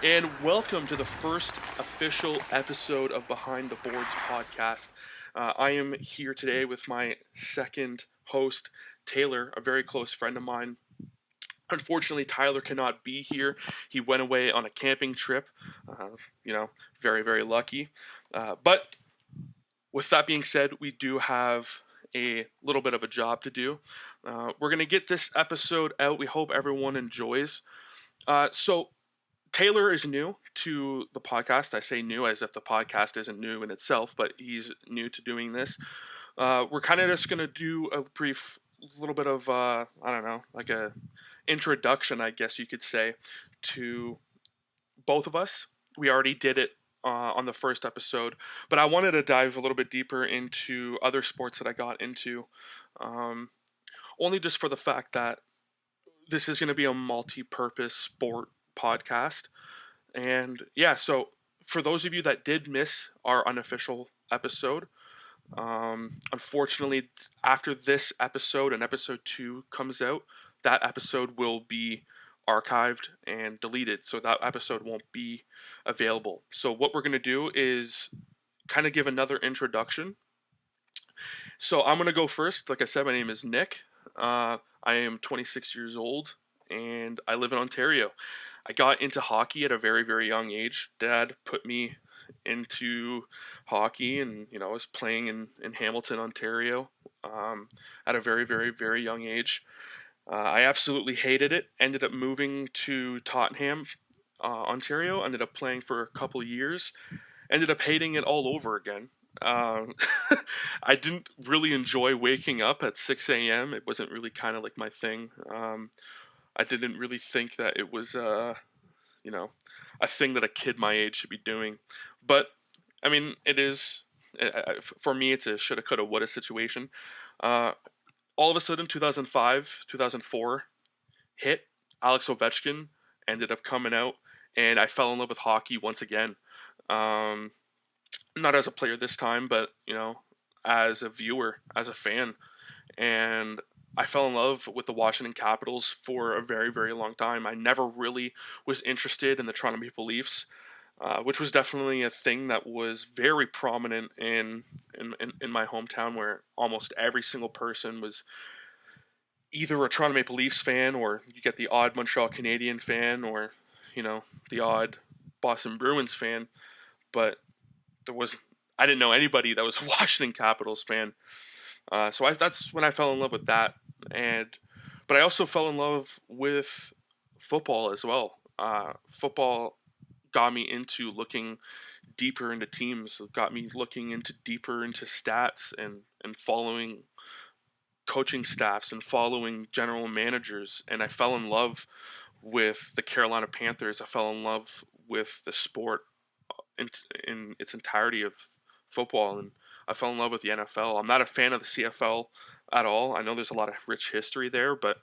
and welcome to the first official episode of Behind the Boards Podcast. I am here today with my second host, Taylor, a very close friend of mine. Unfortunately, Tyler cannot be here. He went away on a camping trip. Uh, very, very lucky. But with that being said, we do have a little bit of a job to do. We're going to get this episode out. We hope everyone enjoys. So Taylor is new to the podcast. I say new as if the podcast isn't new in itself, but he's new to doing this. We're kind of just going to do a brief little bit of, like a introduction, I guess you could say, to both of us. We already did it on the first episode, but I wanted to dive a little bit deeper into other sports that I got into, um, only just for the fact that this is going to be a multi-purpose sport podcast. And yeah, so for those of you that did miss our unofficial episode, unfortunately, after this episode and episode 2 comes out, that episode will be archived and deleted. So that episode won't be available. So what we're going to do is kind of give another introduction. So I'm going to go first. Like I said, my name is Nick. I am 26 years old and I live in Ontario. I got into hockey at a very, very young age. Dad put me into hockey, and I was playing in Hamilton, Ontario, at a very, very, very young age. I absolutely hated it. Ended up moving to Tottenham, Ontario. Ended up playing for a couple of years. Ended up hating it all over again. Um, I didn't really enjoy waking up at 6 a.m. It wasn't really kind of like my thing. I didn't really think that it was, a thing that a kid my age should be doing. But, I mean, it is, for me, it's a shoulda, coulda, woulda situation. Uh, all of a sudden, 2005, 2004 hit. Alex Ovechkin ended up coming out, and I fell in love with hockey once again. Um, not as a player this time, but, as a viewer, as a fan. And I fell in love with the Washington Capitals for a very, very long time. I never really was interested in the Toronto Maple Leafs, which was definitely a thing that was very prominent in my hometown, where almost every single person was either a Toronto Maple Leafs fan, or you get the odd Montreal Canadiens fan, or the odd Boston Bruins fan. But there was I didn't know anybody that was a Washington Capitals fan. That's when I fell in love with that, but I also fell in love with football as well. Football got me into looking deeper into teams, got me looking into deeper into stats and following coaching staffs and following general managers. And I fell in love with the Carolina Panthers. I fell in love with the sport in, in its entirety of football, and I fell in love with the NFL. I'm not a fan of the CFL at all. I know there's a lot of rich history there, but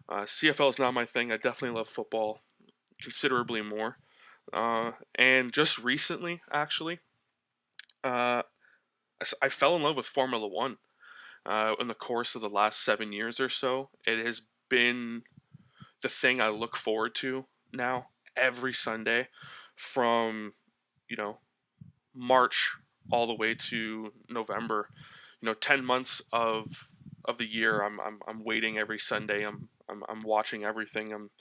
CFL is not my thing. I definitely love football considerably more. And just recently, actually, uh, I fell in love with Formula One. In the course of the last 7 years or so, it has been the thing I look forward to now every Sunday, from March all the way to November. 10 months of the year. I'm waiting every Sunday. I'm watching everything. I'm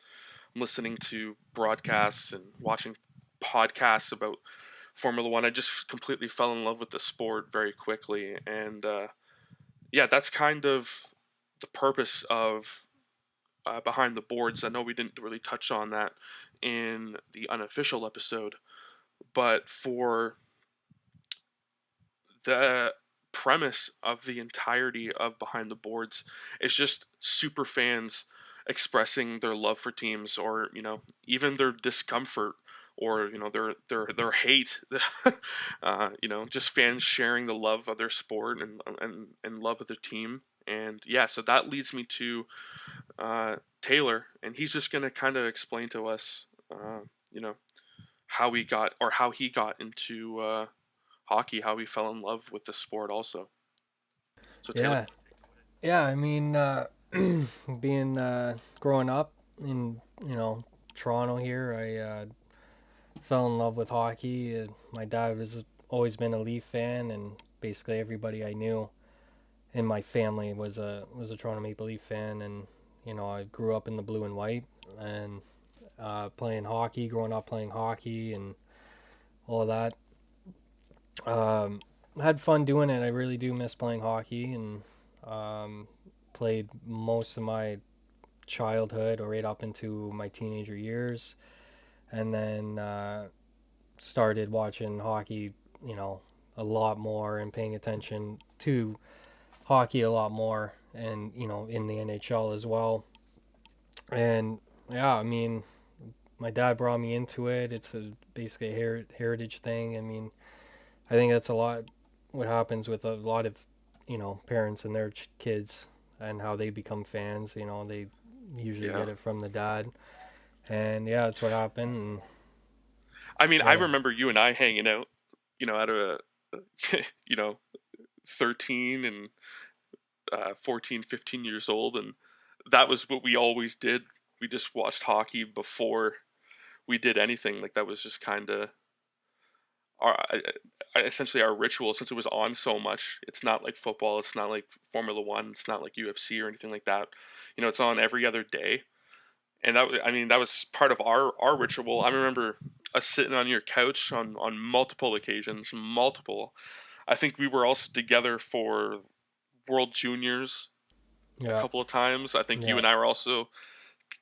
listening to broadcasts and watching podcasts about Formula One. I just completely fell in love with the sport very quickly, and yeah, that's kind of the purpose of Behind the Boards. I know we didn't really touch on that in the unofficial episode, but for the premise of the entirety of Behind the Boards is just super fans expressing their love for teams, or even their discomfort, or their hate. Just fans sharing the love of their sport and love of their team. And yeah, so that leads me to Taylor, and he's just gonna kind of explain to us, how he got into hockey, how he fell in love with the sport also. So Taylor. Yeah, yeah. I mean, being growing up in Toronto here, fell in love with hockey. My dad was always been a Leaf fan, and basically everybody I knew in my family was a Toronto Maple Leaf fan. And I grew up in the blue and white, and playing hockey, growing up playing hockey, and all of that. Um, had fun doing it. I really do miss playing hockey, and um, played most of my childhood or right up into my teenager years, and then started watching hockey, you know, a lot more and paying attention to hockey a lot more, and in the NHL as well. And yeah, I mean, my dad brought me into it. It's basically a heritage thing. I mean, I think that's a lot what happens with a lot of parents and their kids and how they become fans. They usually Yeah. get it from the dad, and yeah, that's what happened. And I mean, I yeah, remember you and I hanging out, at a, you know, 13 and 14, 15 years old. And that was what we always did. We just watched hockey before we did anything. Like, that was just kind of our, essentially our ritual since it was on so much. It's not like football. It's not like Formula One. It's not like UFC or anything like that. It's on every other day. And I mean, that was part of our ritual. I remember us sitting on your couch on multiple occasions, multiple. I think we were also together for World Juniors a yeah, couple of times. I think you yeah. and I were also.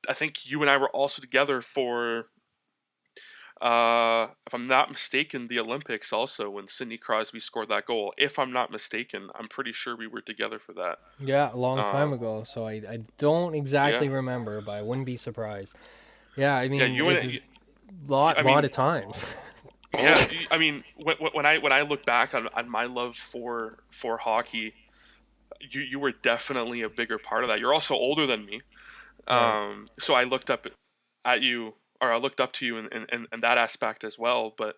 I think you and I were also together for. If I'm not mistaken, the Olympics also when Sidney Crosby scored that goal. If I'm not mistaken, I'm pretty sure we were together for that. Yeah, a long time Uh, ago, so I don't yeah, exactly remember, but I wouldn't be surprised. Yeah, I yeah. mean, You it's and a I lot mean, of times. yeah. I mean, when I look back on my love for hockey, you were definitely a bigger part of that. You're also older than me, Right. so I looked up at you, or I looked up to you in that aspect as well. But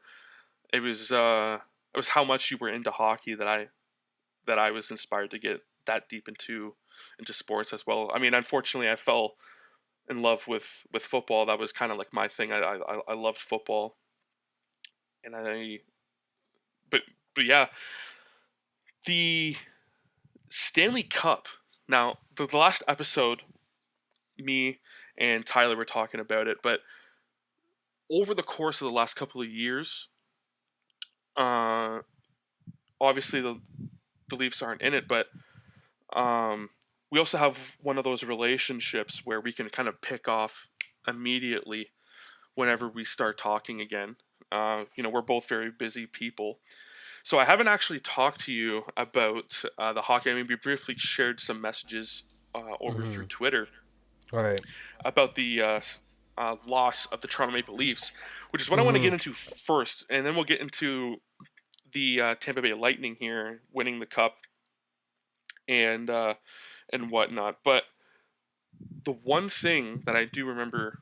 it was how much you were into hockey that I was inspired to get that deep into sports as well. I mean, unfortunately, I fell in love with football. That was kind of like my thing. I loved football, and but but yeah, the Stanley Cup. Now, the last episode, me and Tyler were talking about it, but over the course of the last couple of years, uh, obviously the Leafs aren't in it, but um, we also have one of those relationships where we can kind of pick off immediately whenever we start talking again. We're both very busy people. So I haven't actually talked to you about the hockey. I mean, we briefly shared some messages over through Hmm. Twitter Right. about the loss of the Toronto Maple Leafs, which is what I want to Hmm. get into first, and then we'll get into the Tampa Bay Lightning here winning the cup and whatnot. But the one thing that I do remember,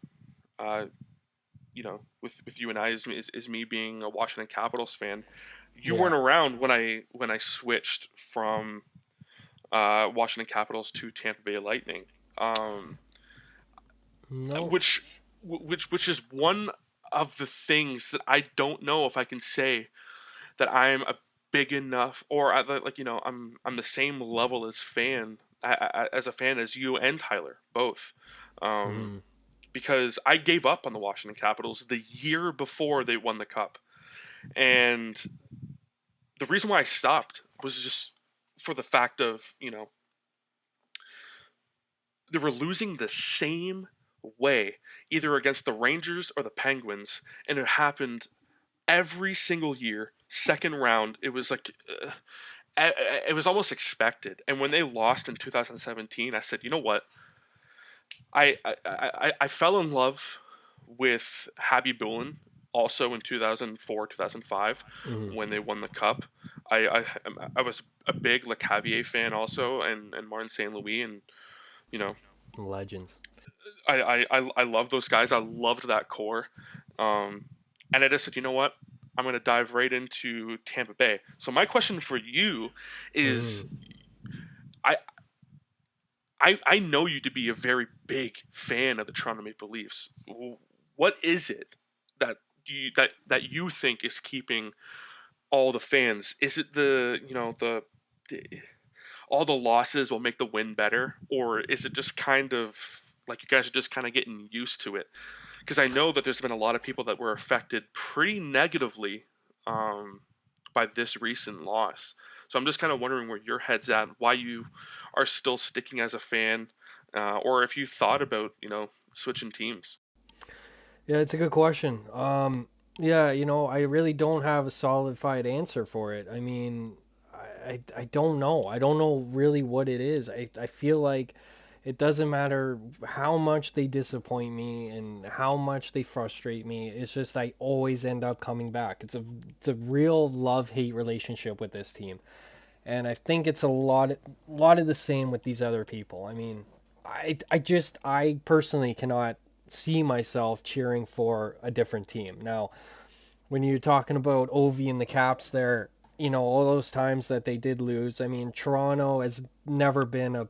uh, with you and I is me being a Washington Capitals fan. You Yeah. weren't around when I switched from Washington Capitals to Tampa Bay Lightning, um, No. which is one of the things that I don't know if I can say that I'm a big enough, or I'm the same level as a fan as you and Tyler both. Um, Hmm. because I gave up on the Washington Capitals the year before they won the cup. And the reason why I stopped was just for the fact of, they were losing the same way, either against the Rangers or the Penguins. And it happened every single year. Second round, it was like, it was almost expected. And when they lost in 2017, I said, you know what? I fell in love with Habby Bullen also in 2004, 2005 Hmm. when they won the cup. I was a big LeCavier fan also, and Martin St. Louis, and you know Legends. I love those guys. I loved that core, um, and I just said, you know what, I'm going to dive right into Tampa Bay. So my question for you is, Hmm. I I know you to be a very big fan of the Toronto Maple Leafs. What is it that that you think is keeping all the fans? Is it the all the losses will make the win better, or is it just kind of like you guys are just kind of getting used to it? Because I know that there's been a lot of people that were affected pretty negatively um, by this recent loss. So I'm just kind of wondering where your head's at, why you are still sticking as a fan, or if you thought about switching teams. Yeah, it's a good question. Yeah, I really don't have a solidified answer for it. I mean, I don't know. I don't know really what it is. I feel like it doesn't matter how much they disappoint me and how much they frustrate me. It's just I always end up coming back. It's a real love-hate relationship with this team. And I think it's a lot of the same with these other people. I mean, I personally cannot see myself cheering for a different team. Now, when you're talking about Ovi and the Caps there, all those times that they did lose, I mean, Toronto has never been a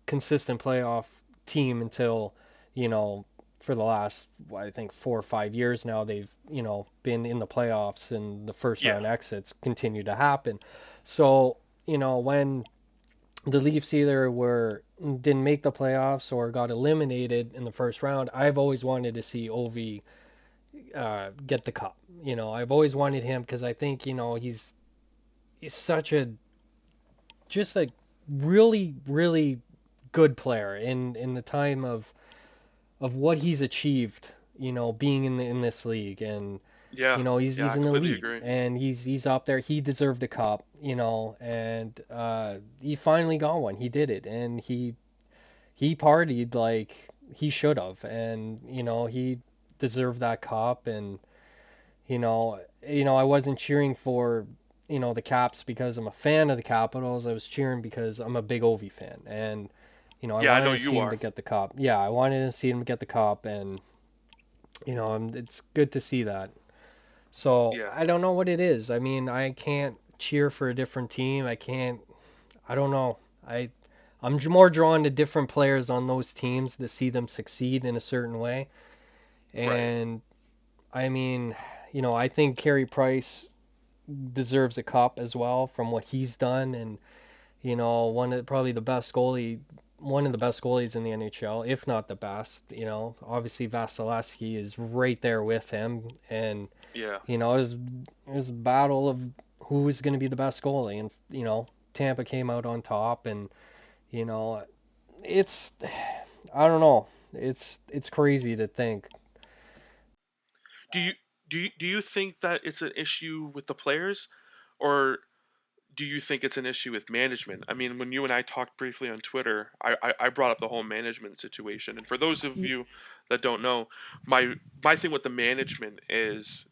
consistent playoff team until, you know, for the last, I think, 4 or 5 years now, they've, been in the playoffs and the first Yeah, round exits continue to happen. So, when the Leafs either didn't make the playoffs or got eliminated in the first round, I've always wanted to see Ovi get the cup. I've always wanted him because I think he's such a just a really really good player in the time of what he's achieved. Being in this league, and yeah, he's yeah. he's I an completely elite agree. and he's up there. He deserved a cup, and he finally got one. He did it, and he partied like he should have, and he deserved that cup. And I wasn't cheering for the Caps because I'm a fan of the Capitals. I was cheering because I'm a big Ovi fan, and I Yeah, I wanted know to you see him are. to get the cup. Yeah, I wanted to see him get the cup, and it's good to see that. So Yeah. I don't know what it is. I mean, I can't cheer for a different team. I can't. I don't know. I'm more drawn to different players on those teams to see them succeed in a certain way. Right. And I mean, I think Carey Price deserves a cup as well from what he's done, and probably one of the best goalies in the NHL, if not the best. Obviously Vasilevsky is right there with him, and Yeah. it was a battle of who was going to be the best goalie, and Tampa came out on top, and you know it's I don't know, it's crazy to think. Do you do you think that it's an issue with the players, or do you think it's an issue with management? I mean, when you and I talked briefly on Twitter, I brought up the whole management situation. And for those of you that don't know, my thing with the management is,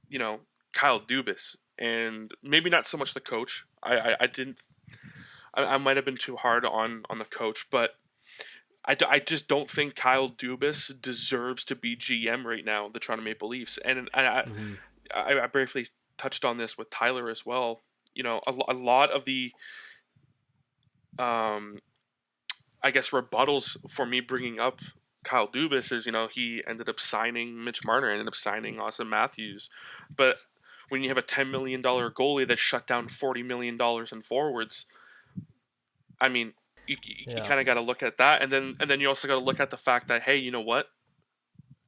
you know, Kyle Dubas, and maybe not so much the coach. I didn't. I might have been too hard on the coach, but I just don't think Kyle Dubas deserves to be GM right now, the Toronto Maple Leafs. And Hmm. I briefly touched on this with Tyler as well. A lot of the um, I guess rebuttals for me bringing up Kyle Dubas is, he ended up signing Mitch Marner, ended up signing Austin Matthews, but when you have a $10 million goalie that shut down $40 million in forwards, I mean, you Yeah. kind of got to look at that, and then you also got to look at the fact that, hey, you know what?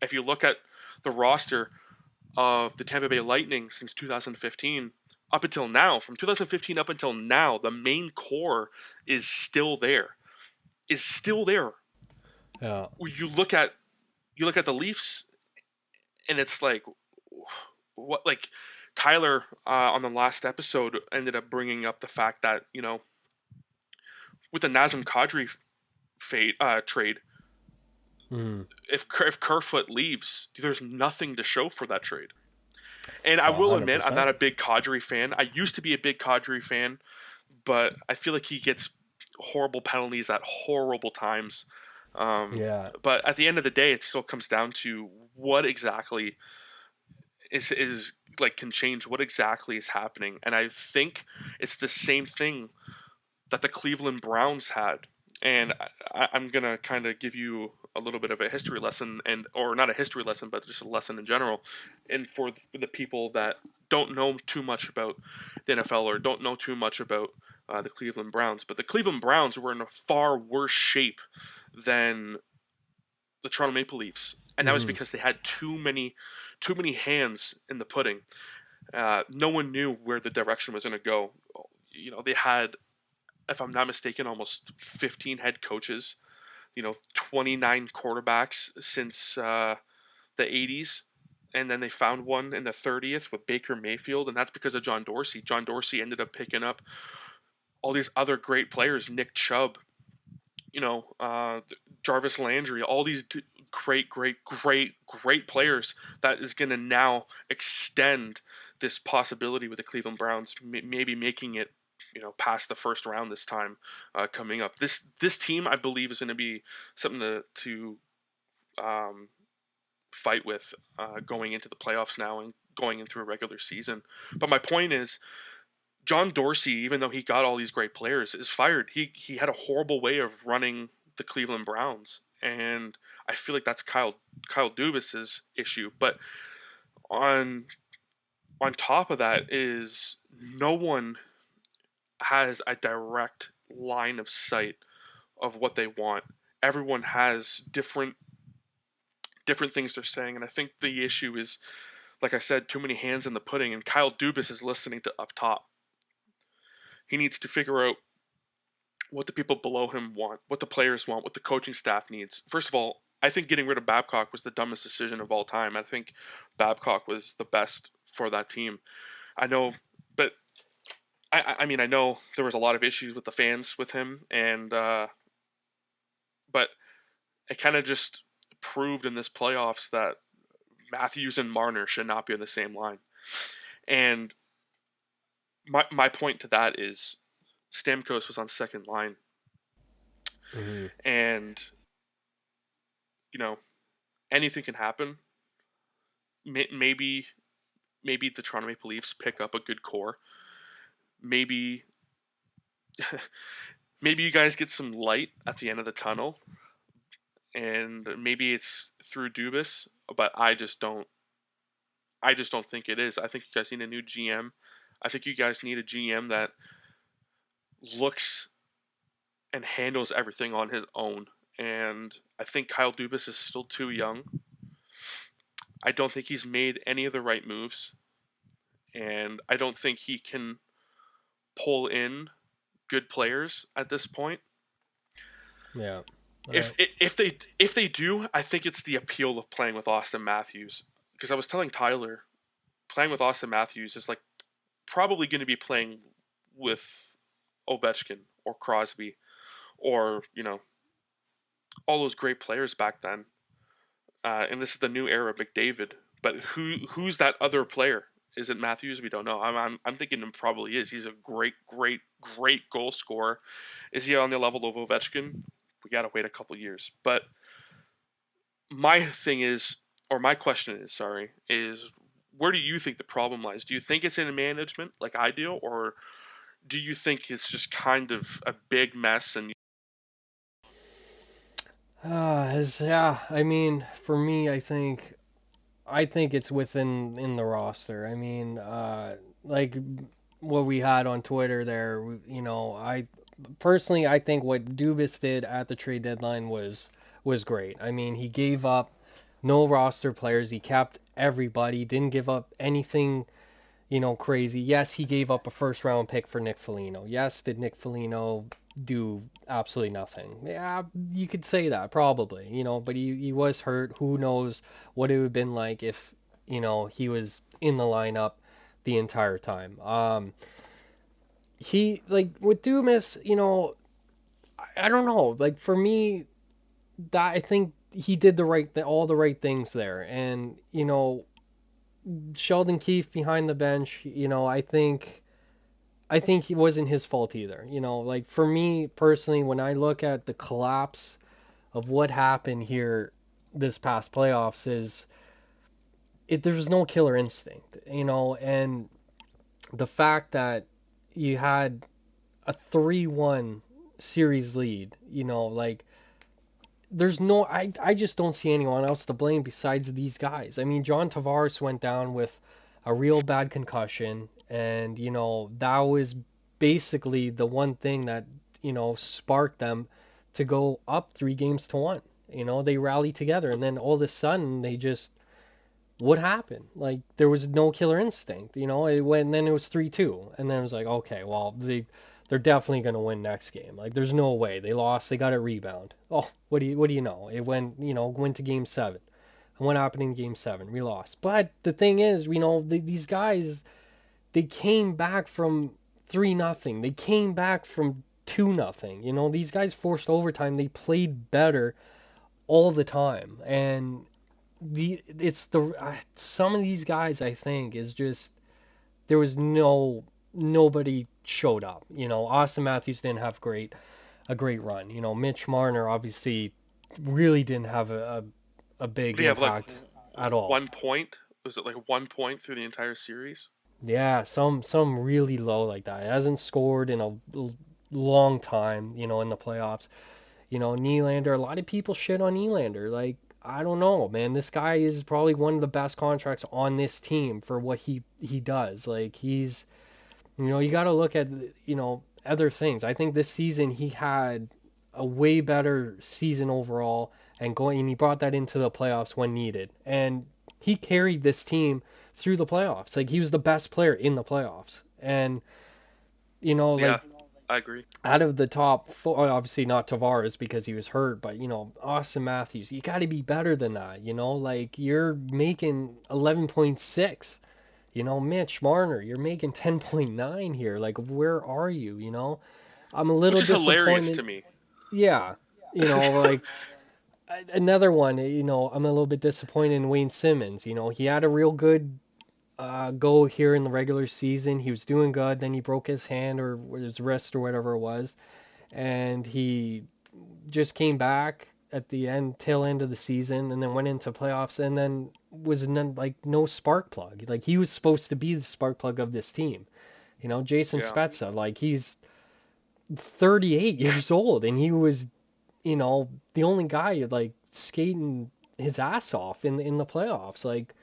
If you look at the roster of the Tampa Bay Lightning since 2015 up until now, from 2015 up until now, the main core is still there. Is still there. Yeah. You look at the Leafs, and it's like, what, like Tyler on the last episode ended up bringing up the fact that, with the Nazem Kadri trade, Hmm. if Kerfoot leaves, there's nothing to show for that trade. And I Oh, will admit, I'm not 100%. a big Kadri fan. I used to be a big Kadri fan, but I feel like he gets horrible penalties at horrible times. Um, Yeah. but at the end of the day, it still comes down to what exactly is like can change. What exactly is happening? And I think it's the same thing that the Cleveland Browns had. And I'm gonna kind of give you a little bit of a history lesson, and or not a history lesson, but just a lesson in general. And for the people that don't know too much about the NFL or don't know too much about the Cleveland Browns, but the Cleveland Browns were in a far worse shape than the Toronto Maple Leafs, and that was Hmm. because they had too many hands in the pudding. No one knew where the direction was going to go. They had, if I'm not mistaken, almost 15 head coaches. 29 quarterbacks since the 80s. And then they found one in the 30th with Baker Mayfield, and that's because of John Dorsey. John Dorsey ended up picking up all these other great players, Nick Chubb, Jarvis Landry, all these great players that is going to now extend this possibility with the Cleveland Browns, maybe making it, past the first round this time coming up. This team, I believe, is going to be something to um, fight with going into the playoffs now and going into a regular season. But my point is, John Dorsey, even though he got all these great players, is fired. He had a horrible way of running the Cleveland Browns, and I feel like that's Kyle Dubas's issue. But on on top of that is no one has a direct line of sight of what they want. Everyone has different things they're saying, and I think the issue is, like I said, too many hands in the pudding. And Kyle Dubas is listening to up top. He needs to figure out what the people below him want, what the players want, what the coaching staff needs. First of all, I think getting rid of Babcock was the dumbest decision of all time. I think Babcock was the best for that team. I know, but I mean, I know there was a lot of issues with the fans with him, and but it kind of just proved in this playoffs that Matthews and Marner should not be on the same line. And my point to that is Stamkos was on second line, Hmm. and you know anything can happen. Maybe the Toronto Maple Leafs pick up a good core. Maybe maybe you guys get some light at the end of the tunnel, and maybe it's through Dubas. But I just don't think it is. I think you guys need a new GM. I think you guys need a GM that looks and handles everything on his own. And I think Kyle Dubas is still too young. I don't think he's made any of the right moves, and I don't think he can pull in good players at this point. Yeah. If if they do, I think it's the appeal of playing with Austin Matthews. Because I was telling Tyler, playing with Austin Matthews is like probably going to be playing with Ovechkin or Crosby or all those great players back then. And this is the new era of McDavid. But who's that other player? Is it Matthews? We don't know. I'm thinking it probably is. He's a great goal scorer. Is he on the level of Ovechkin? We gotta wait a couple years. But my thing is, or my question is, sorry, is where do you think the problem lies? Do you think it's in management, like I do, or do you think it's just kind of a big mess? And Yeah. I mean, for me, I think it's within in the roster. I mean, like what we had on Twitter there. I personally, I think what Dubas did at the trade deadline was great. I mean, he gave up no roster players. He kept everybody. Didn't give up anything, crazy. Yes, he gave up a first round pick for Nick Foligno. Yes, did Nick Foligno do absolutely nothing? Yeah, you could say that probably, but he was hurt. Who knows what it would have been like if, he was in the lineup the entire time. He like with Dumas, I don't know. Like for me, that I think he did all the right things there, and Sheldon Keefe behind the bench, I think he wasn't his fault either. Like for me personally, when I look at the collapse of what happened here this past playoffs, is there was no killer instinct, and the fact that you had a 3-1 series lead. Like there's no I just don't see anyone else to blame besides these guys. I mean, John Tavares went down with a real bad concussion, and that was basically the one thing that sparked them to go up 3 games to 1. They rallied together, and then all of a sudden they just what happened? Like there was no killer instinct. It went, and then it was 3-2, and then it was like, okay, well they're definitely gonna win next game. Like there's no way they lost. They got a rebound. Oh, what do you know? It went to game 7. And what happened in game 7? We lost. But the thing is, these guys they came back from 3-0. They came back from 2-0. These guys forced overtime. They played better all the time, and some of these guys I think is just there was nobody showed up. Austin Matthews didn't have a great run. Mitch Marner obviously really didn't have a big Did he have like impact at all. 1 point? Was it like 1 point through the entire series? Yeah, some really low like that. He hasn't scored in a long time, in the playoffs. Nylander, a lot of people shit on Nylander. Like, I don't know, man. This guy is probably one of the best contracts on this team for what he does. Like, you got to look at, other things. I think this season he had a way better season overall, and he brought that into the playoffs when needed. And he carried this team through the playoffs. Like, he was the best player in the playoffs. And, like Yeah, I agree. out of the top four, obviously not Tavares because he was hurt, but Austin Matthews, you got to be better than that. Like you're making 11.6. Mitch Marner, you're making 10.9 here. Like where are you? I'm a Which little is hilarious disappointed. to me. Yeah, like another one. I'm a little bit disappointed in Wayne Simmons. He had a real good go here in the regular season. He was doing good. Then he broke his hand or his wrist or whatever it was, and he just came back at the tail end of the season, and then went into playoffs, and then was no spark plug. Like he was supposed to be the spark plug of this team. Jason Yeah. Spezza, like he's 38 years old, and he was, the only guy like skating his ass off in the playoffs. Like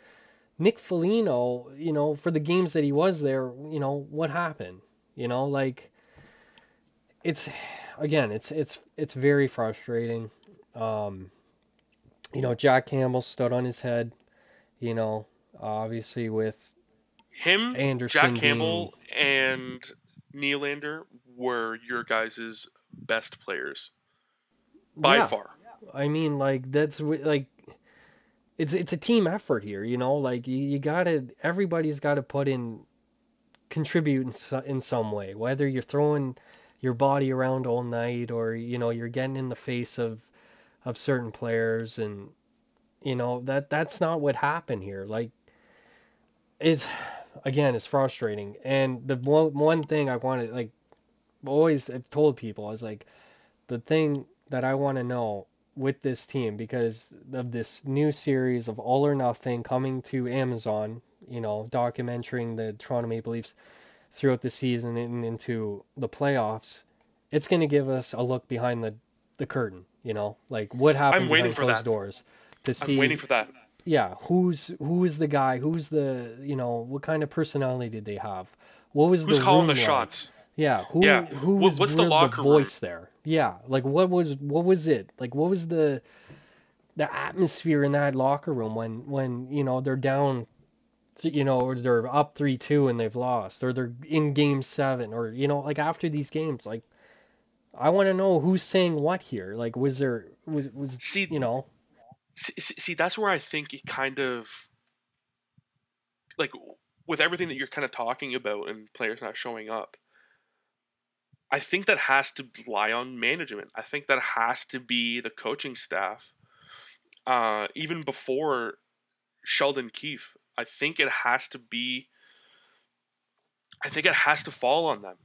Nick Foligno, for the games that he was there, what happened? Like it's again, it's very frustrating. Um, Jack Campbell stood on his head, you know, obviously with Him, Jack Anderson being, Campbell, and Nylander were your guys' best players by yeah. far. I mean, like like it's a team effort here, like you gotta everybody's got to contribute in some way, whether you're throwing your body around all night or you're getting in the face of certain players, and that's not what happened here. Like it's again, it's frustrating. And the one thing I wanted, like always I've told people, I was like, the thing that I want to know with this team, because of this new series of All or Nothing coming to Amazon, documenting the Toronto Maple Leafs throughout the season and into the playoffs, it's going to give us a look behind the curtain, like what I'm happened waiting behind for closed that. doors to I'm waiting see, for that. yeah, who is the guy, who's the, what kind of personality did they have? What was Who's the calling the room like? shots? Yeah, Yeah. What's the where's the locker room? voice there? Yeah, like what was it? Like what was the atmosphere in that locker room when they're down, or they're up 3-2 and they've lost, or they're in game 7, or like after these games, like I want to know who's saying what here. Like was there was See, you know see, that's where I think it kind of like with everything that you're kind of talking about and players not showing up. I think that has to lie on management. I think that has to be the coaching staff. Even before Sheldon Keefe, I think it has to be. I think it has to fall on them.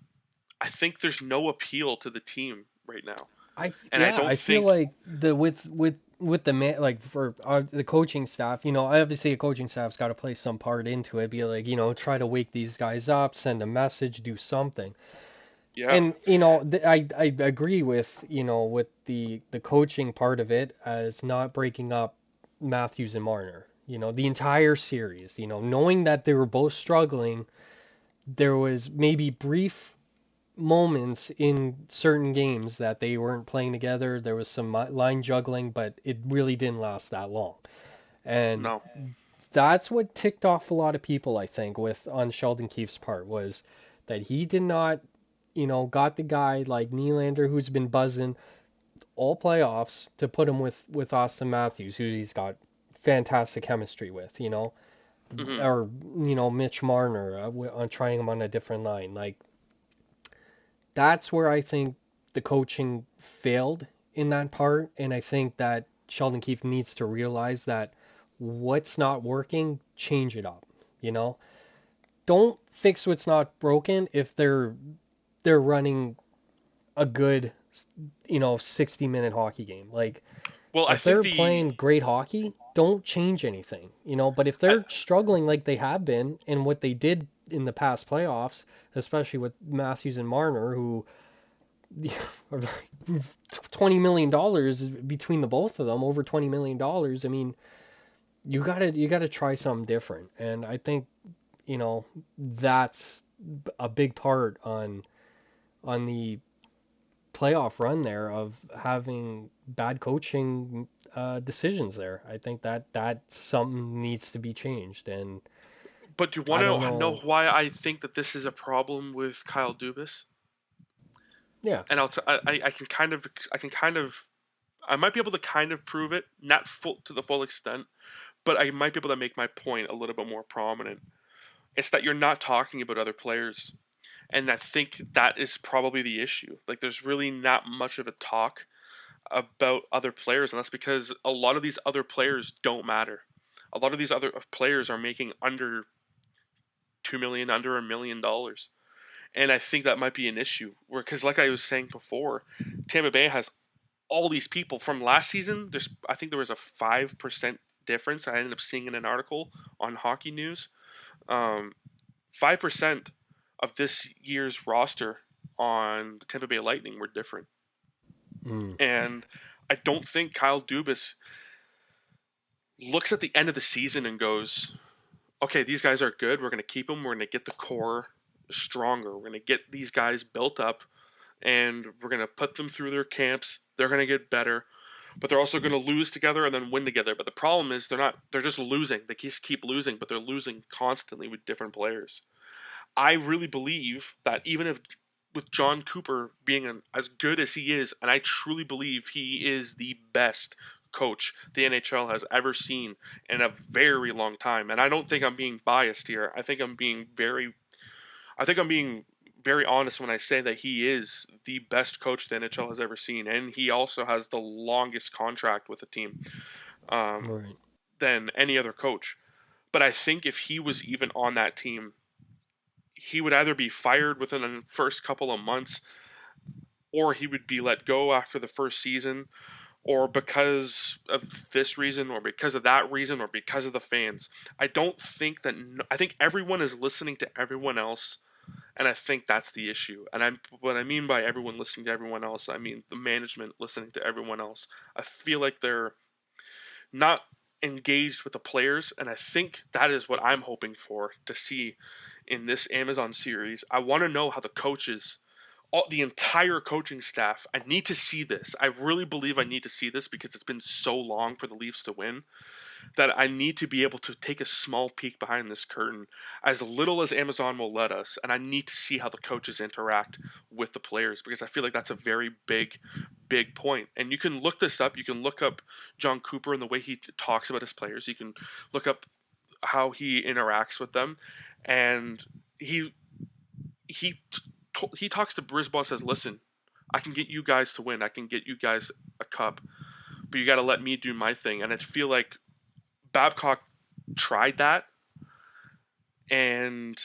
I think there's no appeal to the team right now, and I yeah, don't I feel think. like the with the man, like for the coaching staff, obviously a coaching staff's got to play some part into it, be like, try to wake these guys up, send a message, do something. Yeah. And I agree with with the coaching part of it as not breaking up Matthews and Marner. The entire series. Knowing that they were both struggling, there was maybe brief moments in certain games that they weren't playing together. There was some line juggling, but it really didn't last that long. And No. that's what ticked off a lot of people, I think, with on Sheldon Keefe's part was that he did not, got the guy like Nylander who's been buzzing all playoffs to put him with Austin Matthews, who he's got fantastic chemistry with, Hmm. or Mitch Marner on trying him on a different line. Like that's where I think the coaching failed in that part, and I think that Sheldon Keefe needs to realize that what's not working, change it up. You know, don't fix what's not broken if they're running a good 60-minute hockey game. Like Well, I if think they're the playing great hockey, don't change anything. But if I, they're struggling like they have been and what they did in the past playoffs, especially with Matthews and Marner, who $20 million between the both of them, over $20 million. I mean, you gotta try something different, and I think that's a big part on the playoff run there of having bad coaching decisions there. I think that something needs to be changed, and but do you want I don't to know know. why I think that this is a problem with Kyle Dubas? Yeah. And I can kind of I might be able to kind of prove it, not full to the full extent, but I might be able to make my point a little bit more prominent. It's that you're not talking about other players. And I think that is probably the issue. Like, there's really not much of a talk about other players, and that's because a lot of these other players don't matter. A lot of these other players are making under 2 million, under $1 million, and I think that might be an issue. Where, because like I was saying before, Tampa Bay has all these people from last season. I think there was a 5% difference. I ended up seeing in an article on Hockey News. 5% of this year's roster on the Tampa Bay Lightning were different. Mm. And I don't think Kyle Dubas looks at the end of the season and goes, okay, these guys are good. We're going to keep them. We're going to get the core stronger. We're going to get these guys built up and we're going to put them through their camps. They're going to get better, but they're also going to lose together and then win together. But the problem is they're just losing. They just keep losing, but they're losing constantly with different players. I really believe that even if with John Cooper being as good as he is, and I truly believe he is the best coach the NHL has ever seen in a very long time. And I don't think I'm being biased here. I think I'm being very honest when I say that he is the best coach the NHL has ever seen, and he also has the longest contract with a team um, Right. than any other coach. But I think if he was even on that team, he would either be fired within the first couple of months or he would be let go after the first season or because of this reason or because of that reason or because of the fans. I don't think that I think everyone is listening to everyone else and I think that's the issue. And what I mean by everyone listening to everyone else, I mean the management listening to everyone else. I feel like they're not engaged with the players and I think that is what I'm hoping for to see in this Amazon series. I want to know how the coaches, the entire coaching staff, I need to see this. I really believe I need to see this because it's been so long for the Leafs to win that I need to be able to take a small peek behind this curtain, as little as Amazon will let us, and I need to see how the coaches interact with the players because I feel like that's a very big point. And you can look this up. You can look up John Cooper and the way he talks about his players. You can look up how he interacts with them, and he he he talks to Brisbane says, "Listen, I can get you guys to win. I can get you guys a cup, but you got to let me do my thing." And I feel like Babcock tried that, and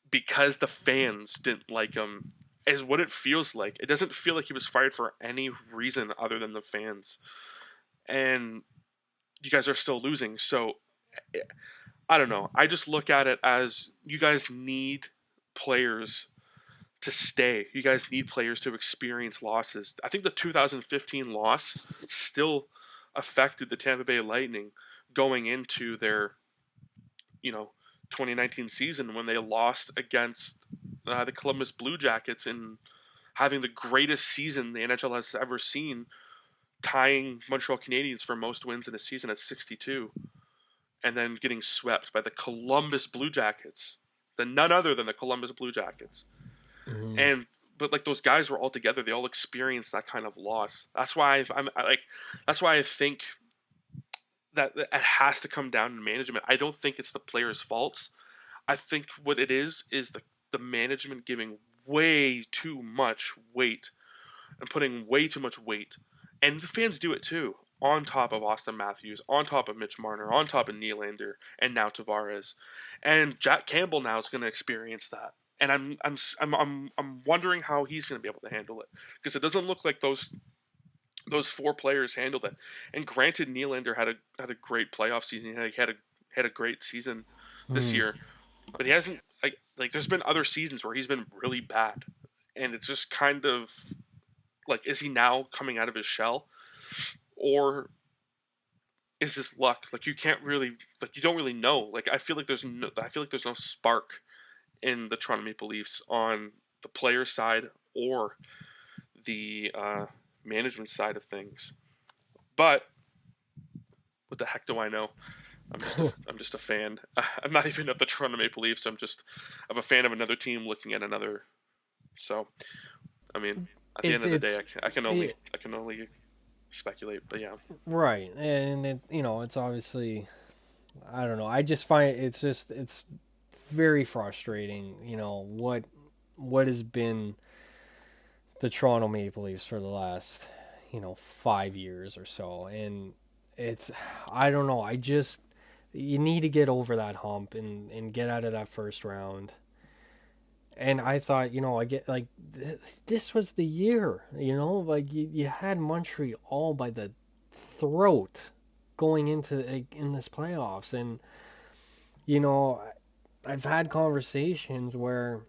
because the fans didn't like him, is what it feels like. It doesn't feel like he was fired for any reason other than the fans. And you guys are still losing. So I don't know. I just look at it as you guys need players to stay. You guys need players to experience losses. I think the 2015 loss still affected the Tampa Bay Lightning going into their, 2019 season when they lost against the Columbus Blue Jackets in having the greatest season the NHL has ever seen, tying Montreal Canadiens for most wins in a season at 62, and then getting swept by the Columbus Blue Jackets, none other than the Columbus Blue Jackets. Mm-hmm. And but like those guys were all together, they all experienced that kind of loss. That's why that's why I think that it has to come down to management. I don't think it's the players' faults. I think what it is the management giving way too much weight and putting way too much weight. And the fans do it too. On top of Austin Matthews, on top of Mitch Marner, on top of Nylander, and now Tavares, and Jack Campbell now is going to experience that. And I'm wondering how he's going to be able to handle it, because it doesn't look like those four players handled it. And granted, Nylander had a great playoff season. He had a great season this year, but he hasn't like there's been other seasons where he's been really bad, and it's just kind of like, is he now coming out of his shell, or is this luck? Like, you can't really, like, you don't really know. Like, I feel like there's no spark in the Toronto Maple Leafs on the player side or the management side of things. But what the heck do I know? I'm just a fan. I'm not even of the Toronto Maple Leafs. I'm a fan of another team looking at another. So, I mean, at the end of the day, I can only speculate. But yeah, Right, and it's obviously, I don't know. I just find it's very frustrating. What has been the Toronto Maple Leafs for the last 5 years or so, and it's, I don't know. You need to get over that hump and get out of that first round. And I thought, I get like this was the year, like you had Montreal by the throat going into in this playoffs, and you know I've had conversations where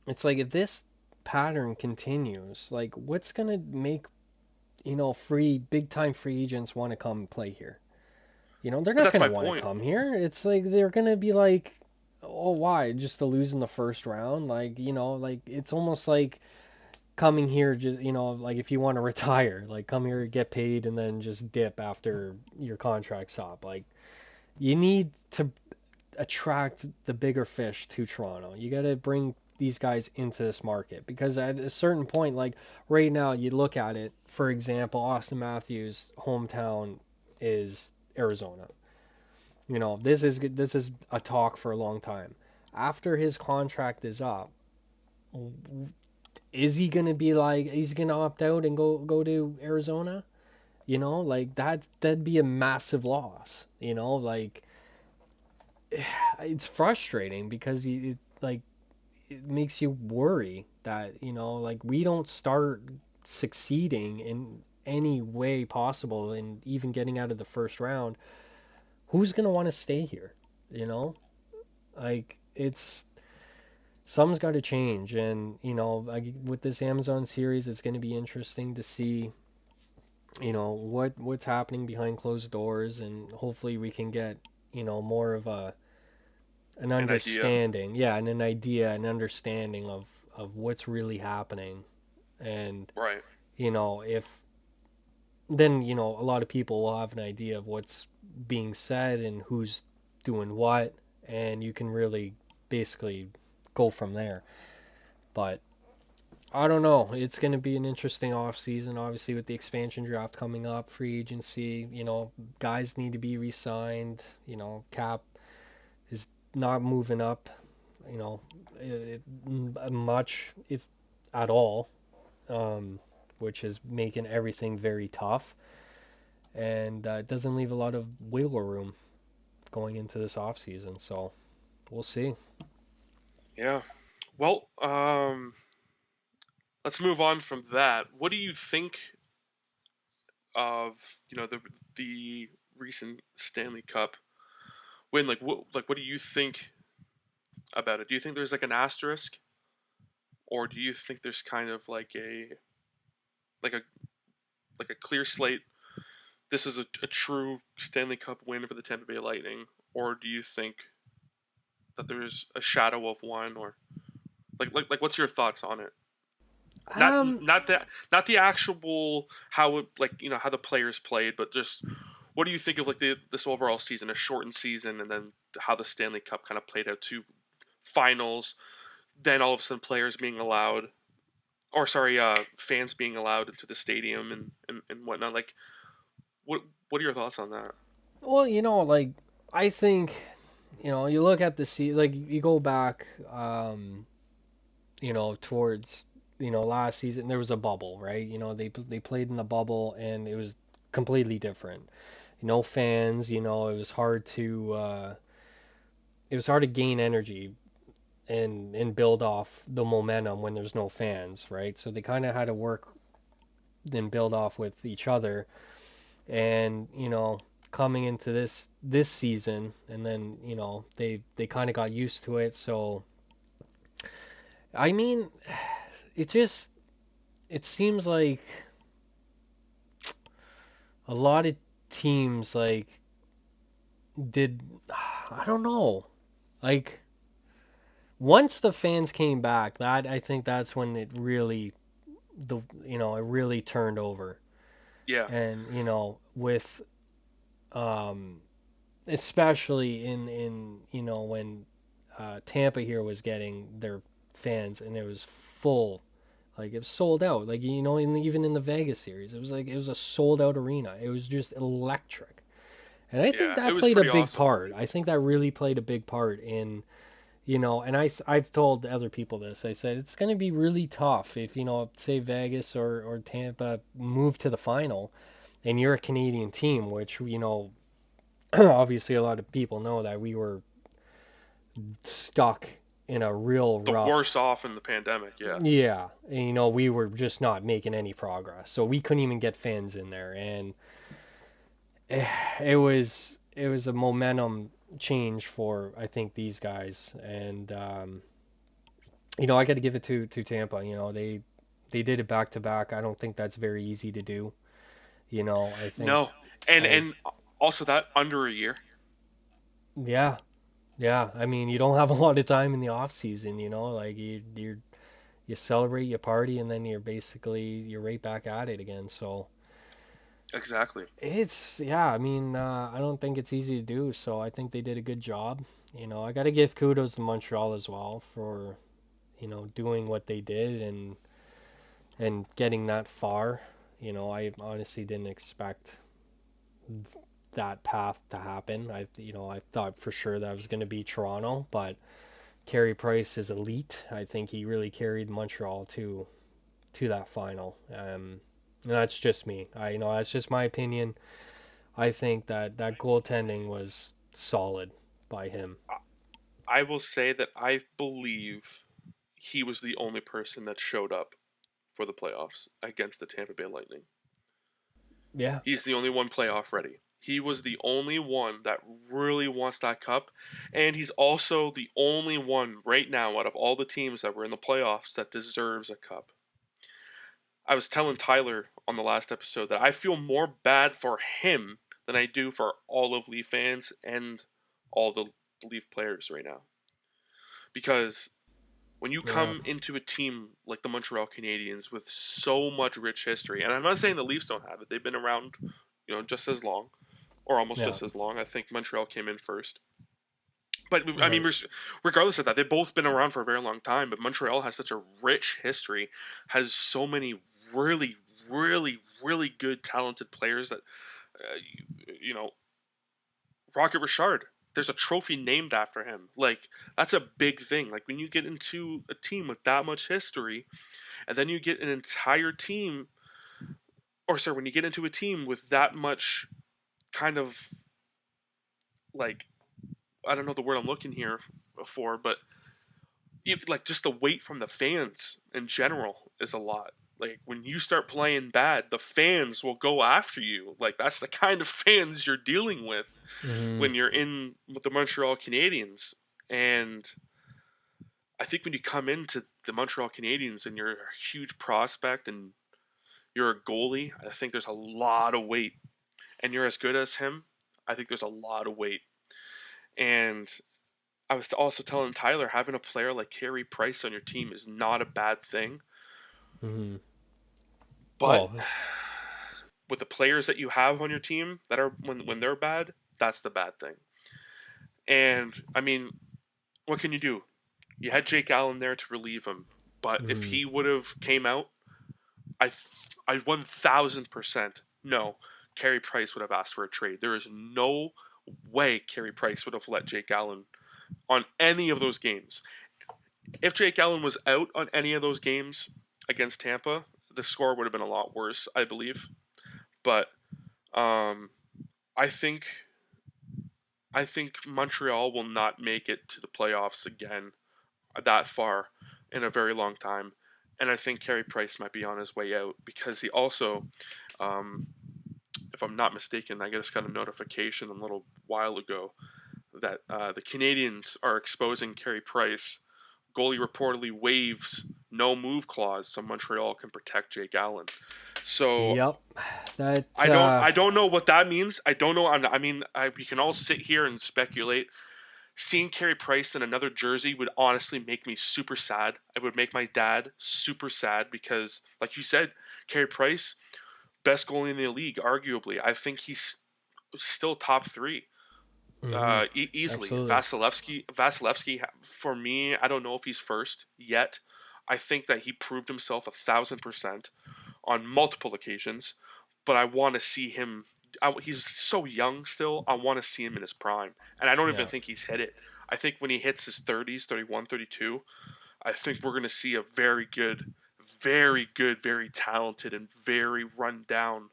it's like, if this pattern continues, like what's gonna make free big time free agents want to come play here? They're but not that's gonna my want to point. come here. It's like they're gonna be like, oh, why? Just to lose in the first round? Like, like it's almost like coming here just, like if you want to retire, like come here, get paid, and then just dip after your contract's up. Like, you need to attract the bigger fish to Toronto. You got to bring these guys into this market, because at a certain point, like right now, you look at it, for example, Austin Matthews' hometown is Arizona. This is a talk for a long time. After his contract is up, is he gonna be like, he's gonna opt out and go to Arizona? Like that'd be a massive loss. Like it's frustrating because like it makes you worry that like we don't start succeeding in any way possible and even getting out of the first round. Who's gonna want to stay here? You know, like it's something's got to change, and like with this Amazon series, it's going to be interesting to see what's happening behind closed doors, and hopefully we can get more of an An idea, understanding, yeah, and an idea, an understanding of what's really happening. And right? if then a lot of people will have an idea of what's being said and who's doing what, and you can really basically go from there. But I don't know. It's going to be an interesting off season, obviously, with the expansion draft coming up, free agency. Guys need to be re-signed. Cap is not moving up. You know, much, if at all, um, which is making everything very tough, and it doesn't leave a lot of wiggle room going into this off season. So we'll see. Yeah. Well, let's move on from that. What do you think of the recent Stanley Cup win? Like what do you think about it? Do you think there's like an asterisk or do you think there's kind of like a like a clear slate? This is a true Stanley Cup win for the Tampa Bay Lightning, or do you think that there's a shadow of one, or like what's your thoughts on it? Not Um, not that not the actual how it, like how the players played, but just what do you think of like this overall season, a shortened season, and then how the Stanley Cup kind of played out to finals, then all of a sudden players being allowed, or sorry, fans being allowed into the stadium and whatnot. Like, what what are your thoughts on that? well, like I think, you look at the like you go back, towards, last season there was a bubble, right? They played in the bubble and it was completely different. No fans, it was hard to gain energy and build off the momentum when there's no fans, right? So they kind of had to work and build off with each other. And coming into this season, and then they kind of got used to it. So I mean, it just it seems like a lot of teams like did I don't know, like once the fans came back, that I think that's when it really it really turned over. Yeah, And with um especially in when Tampa here was getting their fans and it was full, like it was sold out, like even in the Vegas series it was like it was a sold out arena, it was just electric. And I think yeah, it that was played a pretty big awesome. part. I think that really played a big part in, and I've told other people this. I said it's going to be really tough if, say Vegas or Tampa move to the final and you're a Canadian team, which, obviously a lot of people know that we were stuck in a real The worse rough, off in the pandemic. Yeah, yeah, and, we were just not making any progress. So we couldn't even get fans in there, and it was a momentum change for I think these guys. And I got to give it to Tampa. They did it back to back. I don't think that's very easy to do. I think no, and I and also that under a year. yeah, yeah. I mean, you don't have a lot of time in the off season. Like you celebrate, you party, and then you're right back at it again. So Exactly. it's yeah. I mean, I don't think it's easy to do. So I think they did a good job. I got to give kudos to Montreal as well for doing what they did and getting that far. I honestly didn't expect that path to happen. I thought for sure that was going to be Toronto, but Carey Price is elite. I think he really carried Montreal to that final. And that's just me. That's just my opinion. I think that goaltending was solid by him. I will say that I believe he was the only person that showed up for the playoffs against the Tampa Bay Lightning. Yeah. He's the only one playoff ready. He was the only one that really wants that cup, and he's also the only one right now out of all the teams that were in the playoffs that deserves a cup. I was telling Tyler on the last episode that I feel more bad for him than I do for all of Leaf fans and all the Leaf players right now. Because when you Yeah. come into a team like the Montreal Canadiens with so much rich history, and I'm not saying the Leafs don't have it, they've been around, just as long, or almost Yeah. just as long. I think Montreal came in first. But I mean, Right. regardless of that, they've both been around for a very long time. But Montreal has such a rich history, has so many really, really, really good, talented players that, you know, Rocket Richard. There's a trophy named after him. Like that's a big thing. Like when you get into a team with that much history, and then you get an entire team, or sorry, when you get into a team with that much kind of like I don't know the word I'm looking here for, but like just the weight from the fans in general is a lot. Like when you start playing bad, the fans will go after you. Like that's the kind of fans you're dealing with Hmm. when you're in with the Montreal Canadiens. And I think when you come into the Montreal Canadiens and you're a huge prospect and you're a goalie, I think there's a lot of weight. And you're as good as him, I think there's a lot of weight. And I was also telling Tyler, having a player like Carey Price on your team is not a bad thing. Hmm. But Oh, with the players that you have on your team that are when they're bad, that's the bad thing. And I mean, what can you do? You had Jake Allen there to relieve him, but if hmm. he would have came out, I 1,000% no. Carey Price would have asked for a trade. There is no way Carey Price would have let Jake Allen on any of those games. If Jake Allen was out on any of those games against Tampa, the score would have been a lot worse, I believe. But um, I think I think Montreal will not make it to the playoffs again that far in a very long time. And I think Carey Price might be on his way out because he also, um, if I'm not mistaken, I just got a notification a little while ago that the Canadiens are exposing Carey Price. Goalie reportedly waives no move clause so Montreal can protect Jake Allen. So Yep. That I don't know what that means. I don't know. We can all sit here and speculate. Seeing Carey Price in another jersey would honestly make me super sad. It would make my dad super sad because, like you said, Carey Price, best goalie in the league, arguably. I think he's still top three, hmm. easily. Absolutely. Vasilevsky, for me, I don't know if he's first yet. I think that he proved himself 1,000% on multiple occasions, but I want to see him. He's so young still. I want to see him in his prime, and I don't even Yeah. think he's hit it. I think when he hits his 30s, 31, 32, I think we're going to see a very good, very good, very talented, and very run down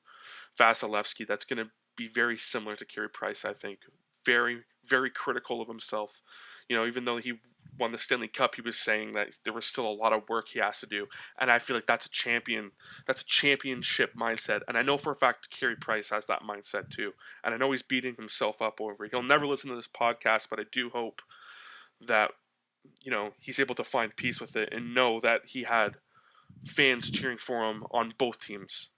Vasilevsky. That's going to be very similar to Carey Price. I think very, very critical of himself. Even though he won the Stanley Cup, he was saying that there was still a lot of work he has to do, and I feel like that's a champion. That's a championship mindset, and I know for a fact Carey Price has that mindset too. And I know he's beating himself up over it. He'll never listen to this podcast, but I do hope that he's able to find peace with it and know that he had fans cheering for him on both teams.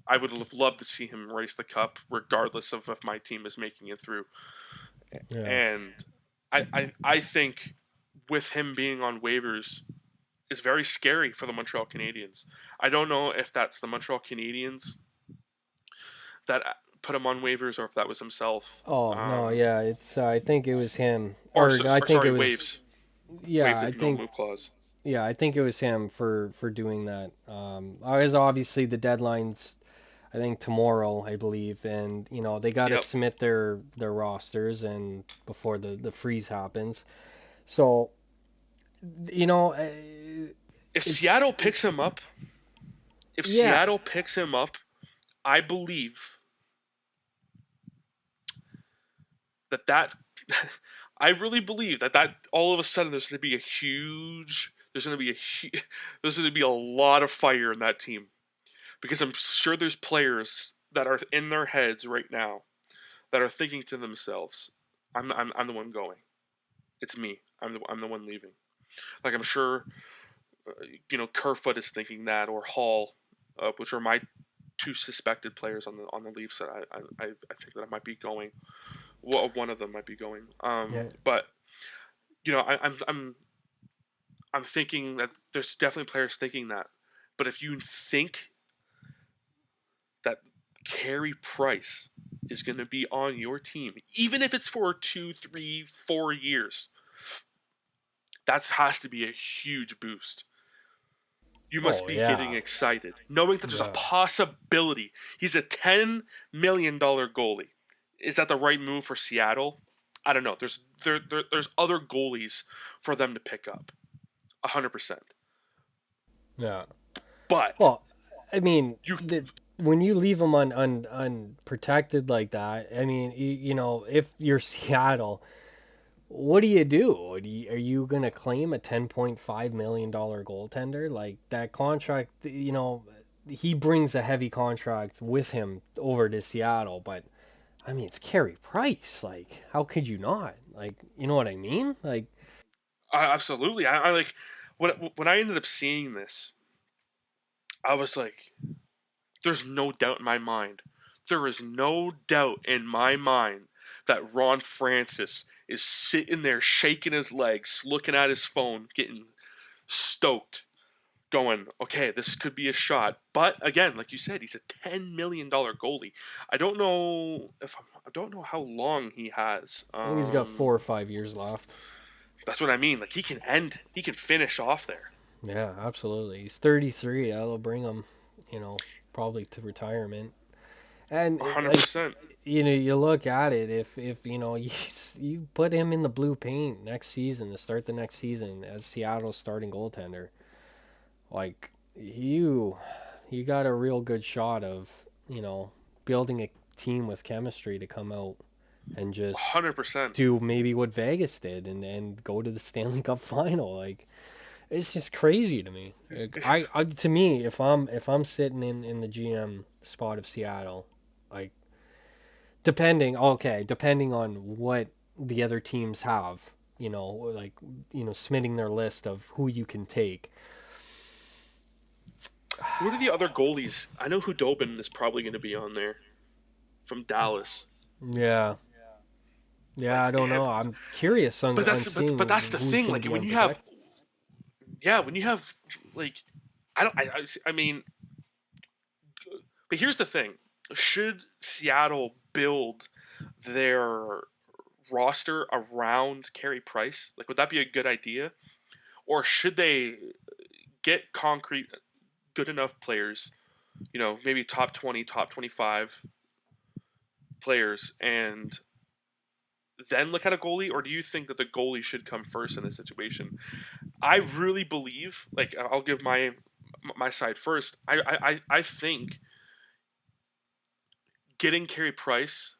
I would have loved to see him race the cup, regardless of if my team is making it through. Yeah. And I think with him being on waivers is very scary for the Montreal Canadiens. I don't know if that's the Montreal Canadiens that put him on waivers or if that was himself. Oh no, yeah, it's I think it was him, Or, or I or think it sorry, was, waves. yeah, Waived I his no think, move clause. yeah, I think it was him for doing that. As obviously the deadline's, I think tomorrow, I believe, and they got to Yep. submit their rosters and before the freeze happens. So, you know, uh, If it's Seattle picks him up, if yeah. Seattle picks him up, I believe that I really believe that all of a sudden there's going to be a huge there's going to be there's going to be a lot of fire in that team because I'm sure there's players that are in their heads right now that are thinking to themselves, I'm the one going. It's me. I'm the one leaving. Like I'm sure Kerfoot is thinking that or Hall, which are my two suspected players on the Leafs that I think that I might be going. Well, one of them might be going. Yeah. But I'm thinking that there's definitely players thinking that. But if you think that Carey Price is going to be on your team, even if it's for 2, 3, 4 years, that has to be a huge boost. You must Oh be getting yeah. excited, knowing that there's a Yeah. possibility he's a $10 million goalie. Is that the right move for Seattle? I don't know. There's other goalies for them to pick up, 100%. Yeah. But Well, I mean, you when you leave them unprotected like that, I mean, if you're Seattle, what do you do? Are you gonna claim a $10.5 million goaltender? Like that contract, he brings a heavy contract with him over to Seattle, but I mean, it's Carey Price. Like, how could you not? Like, you know what I mean? Like, Absolutely. I like when I ended up seeing this, I was like, there's no doubt in my mind. There is no doubt in my mind that Ron Francis is sitting there shaking his legs, looking at his phone, getting stoked, going, okay, this could be a shot. But again, like you said, he's a $10 million goalie. I don't know how long he has. I think he's got 4 or 5 years left. That's what I mean. Like he can finish off there. Yeah, absolutely. He's 33. That'll bring him, probably to retirement. And like, 100%. you look at it. If you put him in the blue paint next season to start the next season as Seattle's starting goaltender, like you got a real good shot of building a team with chemistry to come out and just 100%. do maybe what Vegas did and go to the Stanley Cup final. Like, it's just crazy to me. Like, to me, if I'm sitting in the GM spot of Seattle, like, depending on what the other teams have, like, submitting their list of who you can take. Who are the other goalies? I know Hudobin is probably going to be on there from Dallas. Yeah. Yeah, Like, I don't know. I'm curious on seeing but that's the who's thing. going Like to be when you have, unprotected. when you have like, I mean, but here's the thing: should Seattle build their roster around Carey Price? Like, would that be a good idea, or should they get concrete, good enough players? Maybe top 20, top 25 players, and then look at a goalie, or do you think that the goalie should come first in this situation? I really believe, like, I'll give my side first. I think getting Carey Price,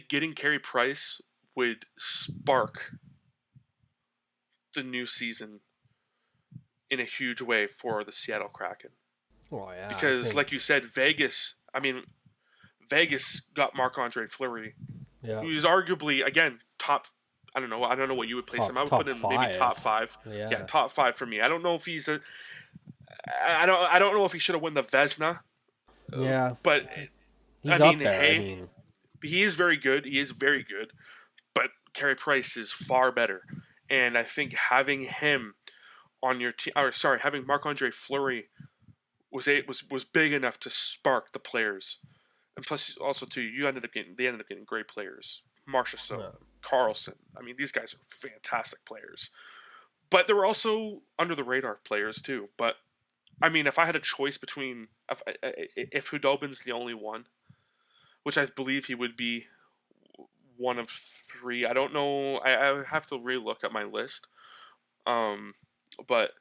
getting Carey Price would spark the new season in a huge way for the Seattle Kraken. Oh yeah, I Because, think. like you said, Vegas. I mean, Vegas got Marc-Andre Fleury, Yeah, who is arguably, again, top. I don't know. I don't know what you would place him. I would top put him maybe five. top five. Yeah, Yeah, top five for me. I don't know if he's a. I don't know if he should have won the Vesna, yeah, but I he's mean, up there. I hey, mean, he is very good. He is very good, but Carey Price is far better, and I think having him on your team, or sorry, having Marc-Andre Fleury was big enough to spark the players. And plus, also too, they ended up getting great players. Marchessault, no. Carlson. I mean, these guys are fantastic players. But there were also under the radar players too. But I mean, if I had a choice between if Hudobin's the only one, which I believe he would be one of three. I don't know. I have to relook at my list. Um, but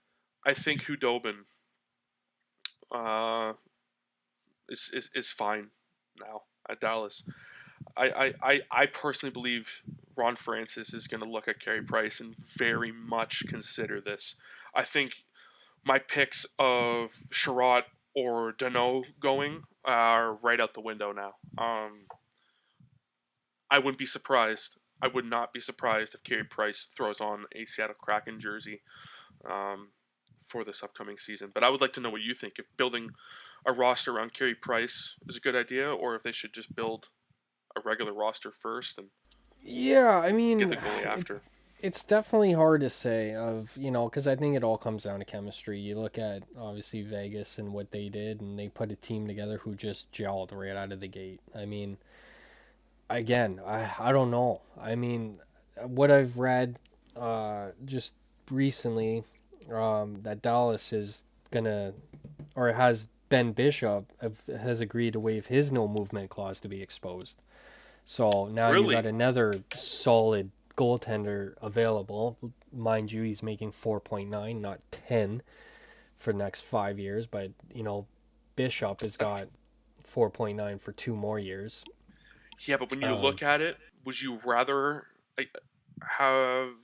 I think Hudobin uh, is fine now at Dallas. I personally believe Ron Francis is going to look at Carey Price and very much consider this. I think my picks of Sherratt or Danault going are right out the window now. I wouldn't be surprised. I would not be surprised if Carey Price throws on a Seattle Kraken jersey for this upcoming season. But I would like to know what you think. If building a roster around Carey Price is a good idea, or if they should just build a regular roster first and Yeah, I get mean, the goalie after. it's definitely hard to say because I think it all comes down to chemistry. You look at obviously Vegas and what they did, and they put a team together who just gelled right out of the gate. I mean, again, I don't know. I mean, what I've read just recently, that Dallas is gonna or has Ben Bishop has agreed to waive his no movement clause to be exposed. So now you got Really? another solid goaltender available. Mind you, he's making 4.9, not 10 for the next 5 years, but Bishop has got 4.9 for 2 more years. Yeah, but when you Um, look at it, would you rather have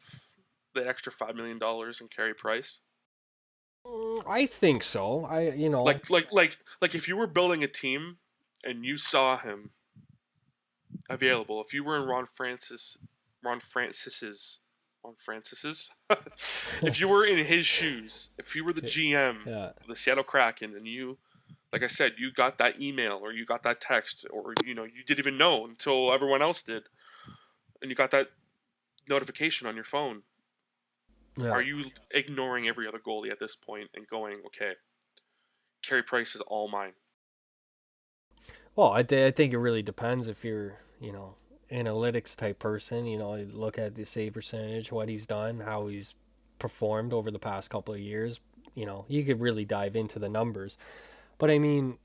the extra $5 million in Carey Price? I think so. Like if you were building a team and you saw him available, if you were in Ron Francis's on Francis's. If you were in his shoes, if you were the GM Yeah. of the Seattle Kraken, and you, like I said, you got that email or you got that text, or you didn't even know until everyone else did, and you got that notification on your phone. Yeah. Are you ignoring every other goalie at this point and going, okay, Carey Price is all mine? Well, I think it really depends if you're, analytics type person, you look at the save percentage, what he's done, how he's performed over the past couple of years, you could really dive into the numbers. But I mean,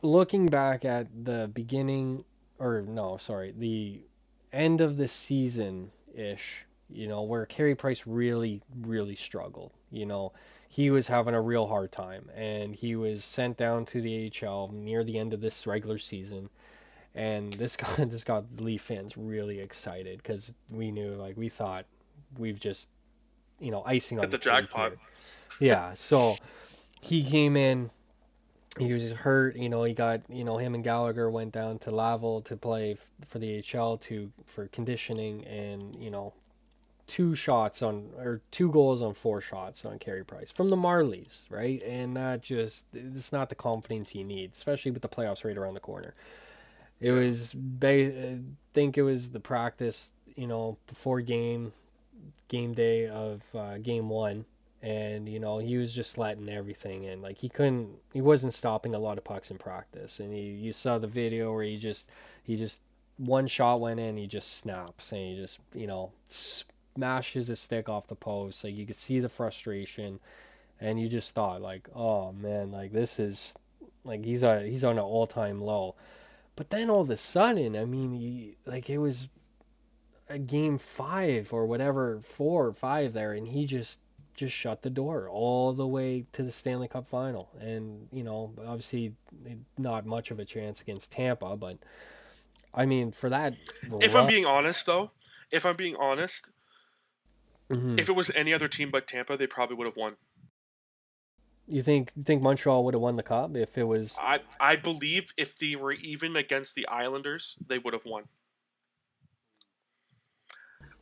looking back at the beginning, or no, sorry, the end of the season ish, where Carey Price really, really struggled. He was having a real hard time, and he was sent down to the AHL near the end of this regular season. And this got this got Leaf fans really excited because we thought we've just icing on Hit the the cake jackpot. here. Yeah, so he came in, he was hurt. He got, him and Gallagher went down to Laval to play for the HL for conditioning, and two goals on four shots on Carey Price from the Marlies, right? And it's not the confidence you need, especially with the playoffs right around the corner. It Yeah. was, I think it was the practice, before game day of game one, and he was just letting everything in. Like he wasn't stopping a lot of pucks in practice, and you saw the video where he just one shot went in, he just snaps, and he just smashes his stick off the post. Like you could see the frustration, and you just thought like, oh man, like this is like he's on an all-time low. But then all of a sudden, I mean, like it was a game five or whatever, 4 or 5 there, and he just shut the door all the way to the Stanley Cup final. And obviously not much of a chance against Tampa, but I mean for that If I'm run. being honest, though, if I'm being honest, Hmm. if it was any other team but Tampa, they probably would have won. You think Montreal would have won the cup if it was? I believe if they were even against the Islanders, they would have won.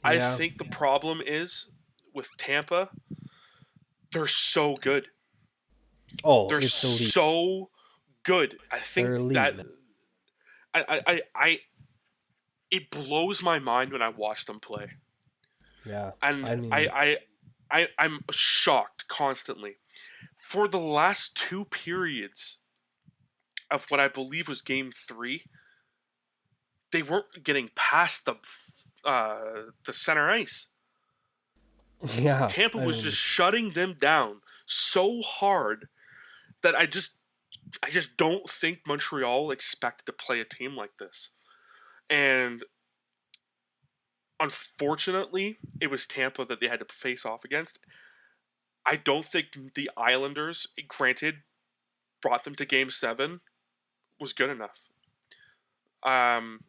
I Yeah. think the problem is with Tampa, they're so good. Oh, They're it's elite. so good. I They're think elite, that man. I it blows my mind when I watch them play, Yeah. and I mean, I'm shocked constantly. For the last two periods of what I believe was Game Three, they weren't getting past the center ice. yeah. Tampa I was just mean, shutting them down so hard that I just don't think Montreal expected to play a team like this. And unfortunately, it was Tampa that they had to face off against. I don't think the Islanders, granted, brought them to Game 7, was good enough. Um,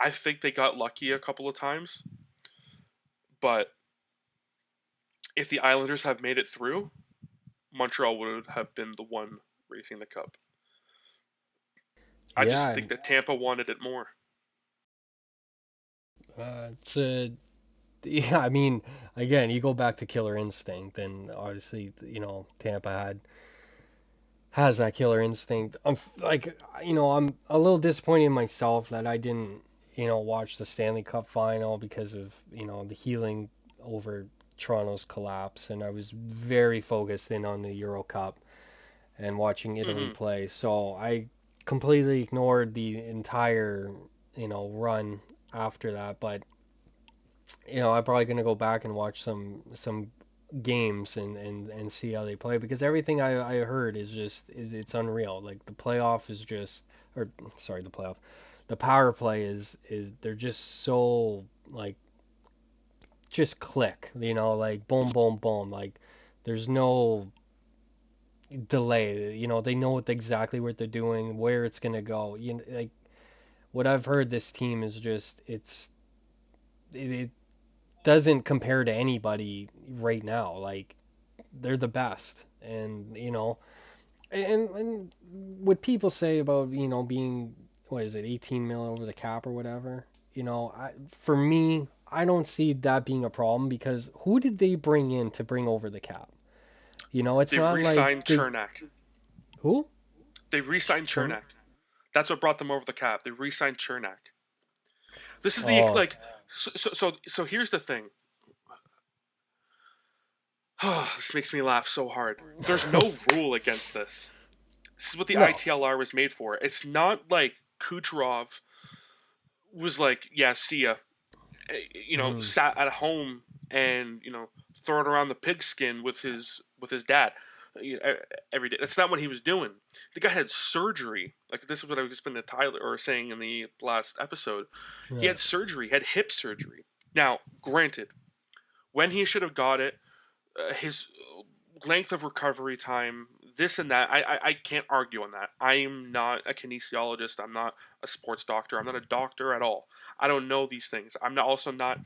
I think they got lucky a couple of times, but if the Islanders have made it through, Montreal would have been the one racing the cup. I just yeah. think that Tampa wanted it more. It's a Yeah, I mean, again, you go back to Killer Instinct, and obviously, Tampa has that Killer Instinct. Like, I'm a little disappointed in myself that I didn't, watch the Stanley Cup final because of, the healing over Toronto's collapse, and I was very focused in on the Euro Cup and watching Italy Hmm. play. So I completely ignored the entire, run after that, but I'm probably gonna go back and watch some games and see how they play because everything I heard is just it's unreal. Like the playoff is just or sorry, the power play is they're just so like just click, like boom boom boom, like there's no delay. They know exactly what they're doing, where it's gonna go. Like what I've heard, this team is just it doesn't compare to anybody right now. Like they're the best, and and what people say about being what is it 18 mil over the cap or whatever. For me, I don't see that being a problem because who did they bring in to bring over the cap? It's They not like re-signed they Chernak. who? They re-signed Churn? Chernak. That's what brought them over the cap. They re-signed Chernak. This is the Oh, like. So here's the thing. This makes me laugh so hard. There's no rule against this. This is what the no. ITLR was made for. It's not like Kucherov was like, yeah, see ya. Mhm. Sat at home and throwing around the pigskin with his dad every day. That's not what he was doing. The guy had surgery. Like this is what I was just been to Tyler or saying in the last episode. He Yeah. had surgery, had hip surgery. Now, granted, when he should have got it, his length of recovery time, this and that, I can't argue on that. I am not a kinesiologist. I'm not a sports doctor. I'm not a doctor at all. I don't know these things. I'm also not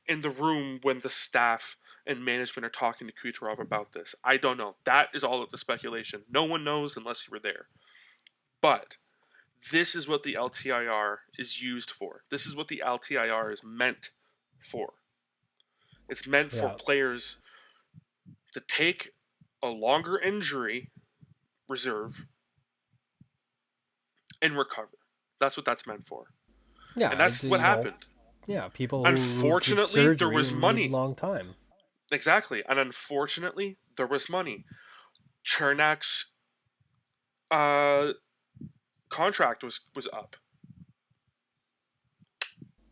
in the room when the staff and management are talking to Kucherov about this. I don't know. That is all of the speculation. No one knows unless you were there. But this is what the LTIR is used for. This is what the LTIR is meant for. It's meant for Yeah. players to take a longer injury reserve and recover. That's what that's meant for. And Yeah. that's what happened. Yeah. People who take Unfortunately, there surgery was need a money. long time. Exactly. And unfortunately, there was money. Chernak's uh, contract was up.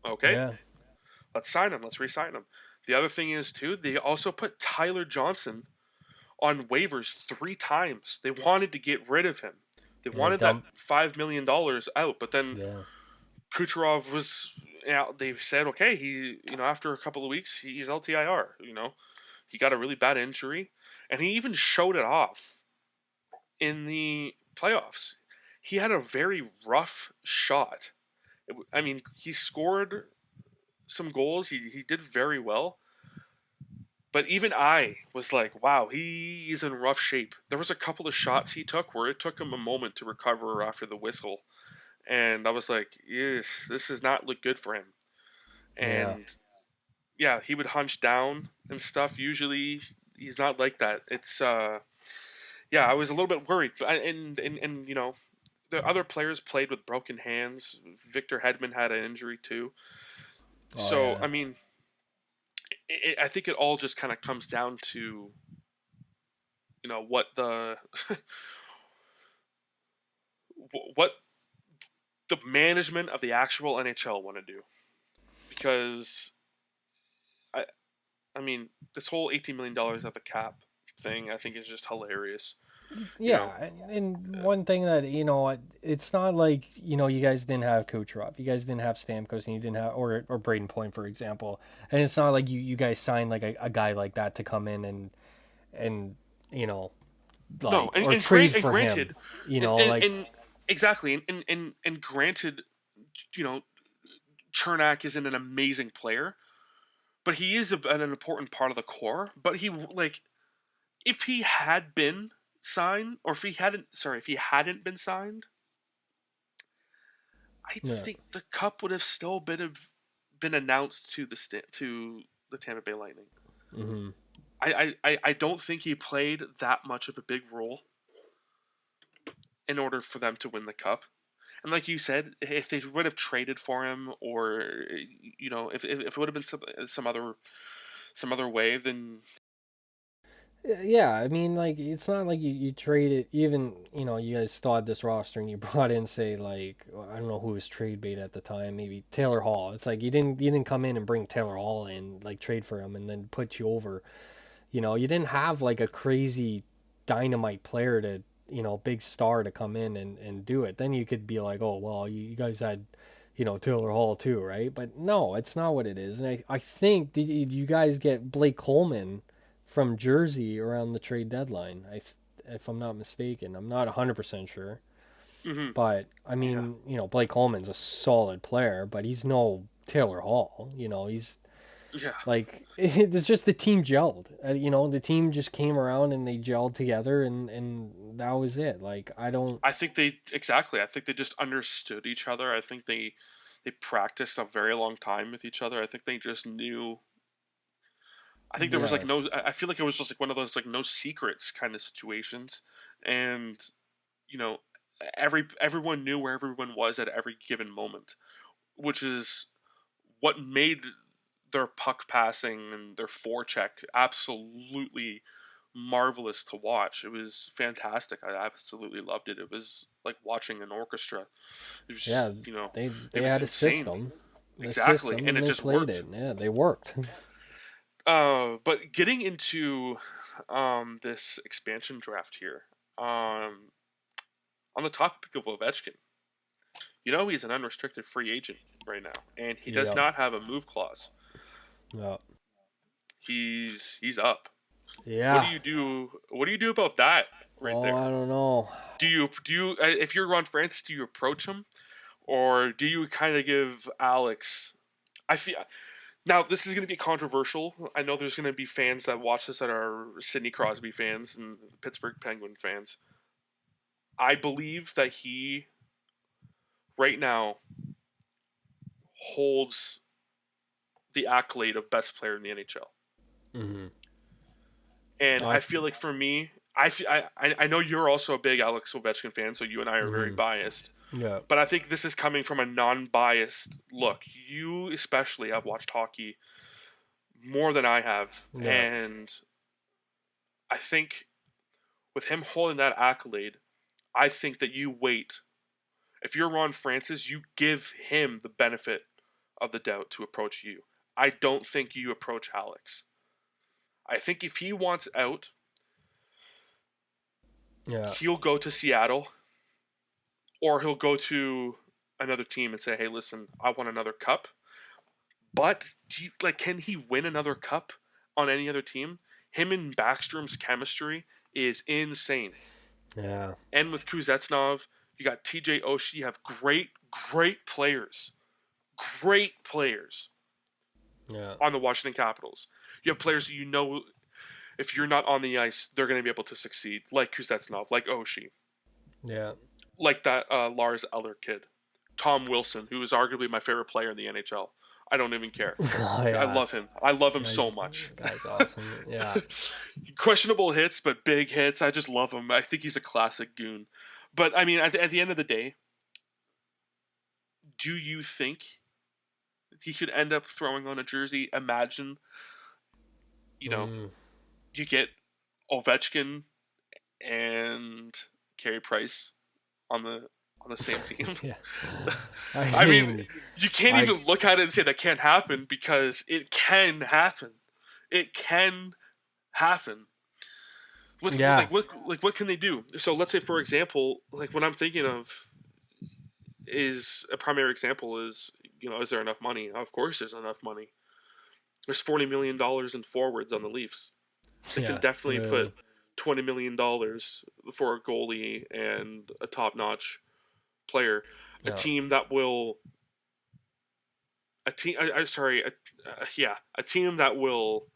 Okay, Yeah. let's sign him. Let's re-sign him. The other thing is, too, they also put Tyler Johnson on waivers 3 times. They wanted to get rid of him. They Yeah. wanted that $5 million out, but then Yeah. Kucherov was, they said, okay, after a couple of weeks, he's LTIR, He got a really bad injury, and he even showed it off in the playoffs. He had a very rough shot. He scored some goals. He did very well. But even I was like, wow, he's in rough shape. There was a couple of shots he took where it took him a moment to recover after the whistle. And I was like, this does not look good for him. Yeah. And yeah, he would hunch down and stuff. Usually he's not like that. It's I was a little bit worried. And the other players played with broken hands. Victor Hedman had an injury too. Oh So yeah. I think it all just kind of comes down to what the what the management of the actual NHL want to do, because this whole $18 million at the cap thing, I think is just hilarious. You Yeah, know, and one thing that it's not like you guys didn't have Kucherov, you guys didn't have Stamkos, and you didn't have or Braden Point, for example, and it's not like you guys signed like a guy like that to come in and you know no, like or trade and for him, granted, like and exactly, and granted, you know, Chernak isn't an amazing player, but he is an important part of the core. But if he had been signed, or if he hadn't been signed, I yeah. think the cup would have still been announced to to the Tampa Bay Lightning. Hmm. I don't think he played that much of a big role in order for them to win the cup. And like you said, if they would have traded for him, or if it would have been some other way, then Yeah, I mean, like, it's not like you traded, even, you guys still had this roster and you brought in, say, like, I don't know who was trade bait at the time, maybe Taylor Hall. It's like you didn't come in and bring Taylor Hall in, like, trade for him and then put you over. You didn't have, like, a crazy dynamite player to, big star to come in and do it. Then you could be like, oh, well, you guys had, Taylor Hall too, right? But no, it's not what it is. And I think, did you guys get Blake Coleman from Jersey around the trade deadline? If I'm not mistaken, I'm not 100% sure. hmm But I yeah, mean, Blake Coleman's a solid player, but he's no Taylor Hall. He's yeah. like it's just the team gelled. The team just came around and they gelled together, and that was it. Like I don't. I think they exactly. I think they just understood each other. I think they practiced a very long time with each other. I think they just knew. I think there was Yeah. like no. I feel like it was just like one of those like no secrets kind of situations, and you know, everyone knew where everyone was at every given moment, which is what made their puck passing and their forecheck absolutely marvelous to watch. It was fantastic. I absolutely loved it. It was like watching an orchestra. It was, Yeah, it they was had insane. a Exactly, system, and and it they just played worked. it. Yeah, they worked. But getting into this expansion draft here, um, on the topic of Ovechkin, he's an unrestricted free agent right now, and he does Yep. not have a move clause. Yep. He's up. What do Yeah. you do? What do you do about that right Oh, there? I don't know. Do you if you're Ron Francis, do you approach him, or do you kind of give Alex? I feel now this is going to be controversial. I know there's going to be fans that watch this that are Sidney Crosby fans and Pittsburgh Penguin fans. I believe that he right now holds the accolade of best player in the NHL. Hmm. And I. I feel like for me, I know you're also a big Alex Ovechkin fan, so you and I are very Hmm. biased. Yeah. But I think this is coming from a non-biased look. You especially have watched hockey more than I have, Yeah. and I think with him holding that accolade, I think that you wait. If you're Ron Francis, you give him the benefit of the doubt to approach you. I don't think you approach Alex. I think if he wants out, Yeah. he'll go to Seattle or he'll go to another team and say, "Hey, listen, I want another cup." But can he win another cup on any other team? Him and Backstrom's chemistry is insane. Yeah. And with Kuznetsov, you got TJ Oshie. You have great players, Yeah. on the Washington Capitals. You have players that if you're not on the ice, they're going to be able to succeed, like Kuznetsov, like Oshie, Yeah. like that Lars Eller kid, Tom Wilson, who is arguably my favorite player in the NHL. I don't even care. Oh I yeah. love him. I love him Guy's, so much. guy's awesome. Yeah. Questionable hits, but big hits. I just love him. I think he's a classic goon. But I mean, at the end of the day, do you think he could end up throwing on a jersey? Imagine, you know, Mm. you get Ovechkin and Carey Price on the same team. Yeah. I mean, mean, you can't I. even look at it and say that can't happen because it can happen. It can happen. Yeah. What can they do? So let's say, for example, like what I'm thinking of is a primary example is is there enough money? Of course, there's enough money. There's $40 million in forwards on the Leafs. They can Yeah. definitely put Literally. $20 million for a goalie and a top-notch player. A Yeah. team that will a team. I sorry, a team that will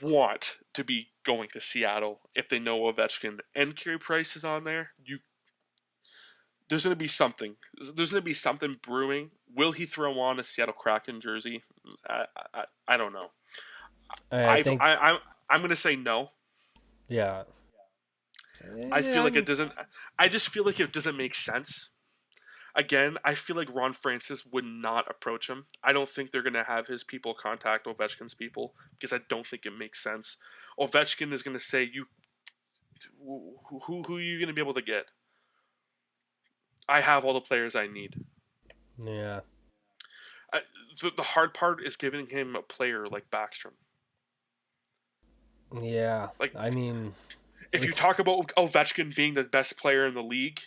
want to be going to Seattle if they know Ovechkin and Carey Price is on there. There's going to be something. There's going to be something brewing. Will he throw on a Seattle Kraken jersey? I don't know. I think. I'm going to say no. Yeah. I feel like Yeah. it doesn't. I just feel like it doesn't make sense. Again, I feel like Ron Francis would not approach him. I don't think they're going to have his people contact Ovechkin's people because I don't think it makes sense. Ovechkin is going to say, "You, who are you going to be able to get? I have all the players I need." Yeah. I, the hard part is giving him a player like Backstrom. Yeah. Like, I mean, if you it's. talk about Ovechkin being the best player in the league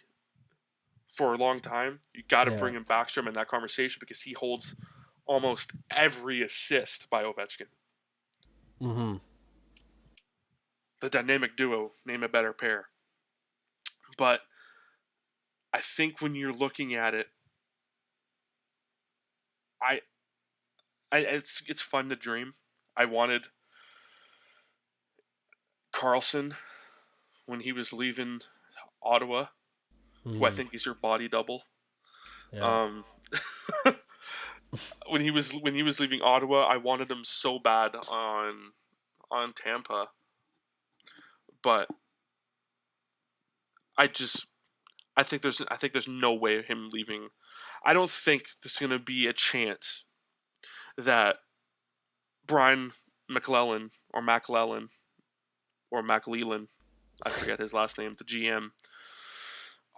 for a long time, you got to Yeah. bring in Backstrom in that conversation because he holds almost every assist by Ovechkin. Mhm. The dynamic duo, name a better pair. But I think when you're looking at it, I, it's fun to dream. I wanted Carlson when he was leaving Ottawa, who I Mhm. think is your body double. Yeah. Um, when he was leaving Ottawa, I wanted him so bad on Tampa, but I just I think there's no way of him leaving. I don't think there's gonna be a chance that Brian McClellan or McLellan or McLeland, I forget his last name, the GM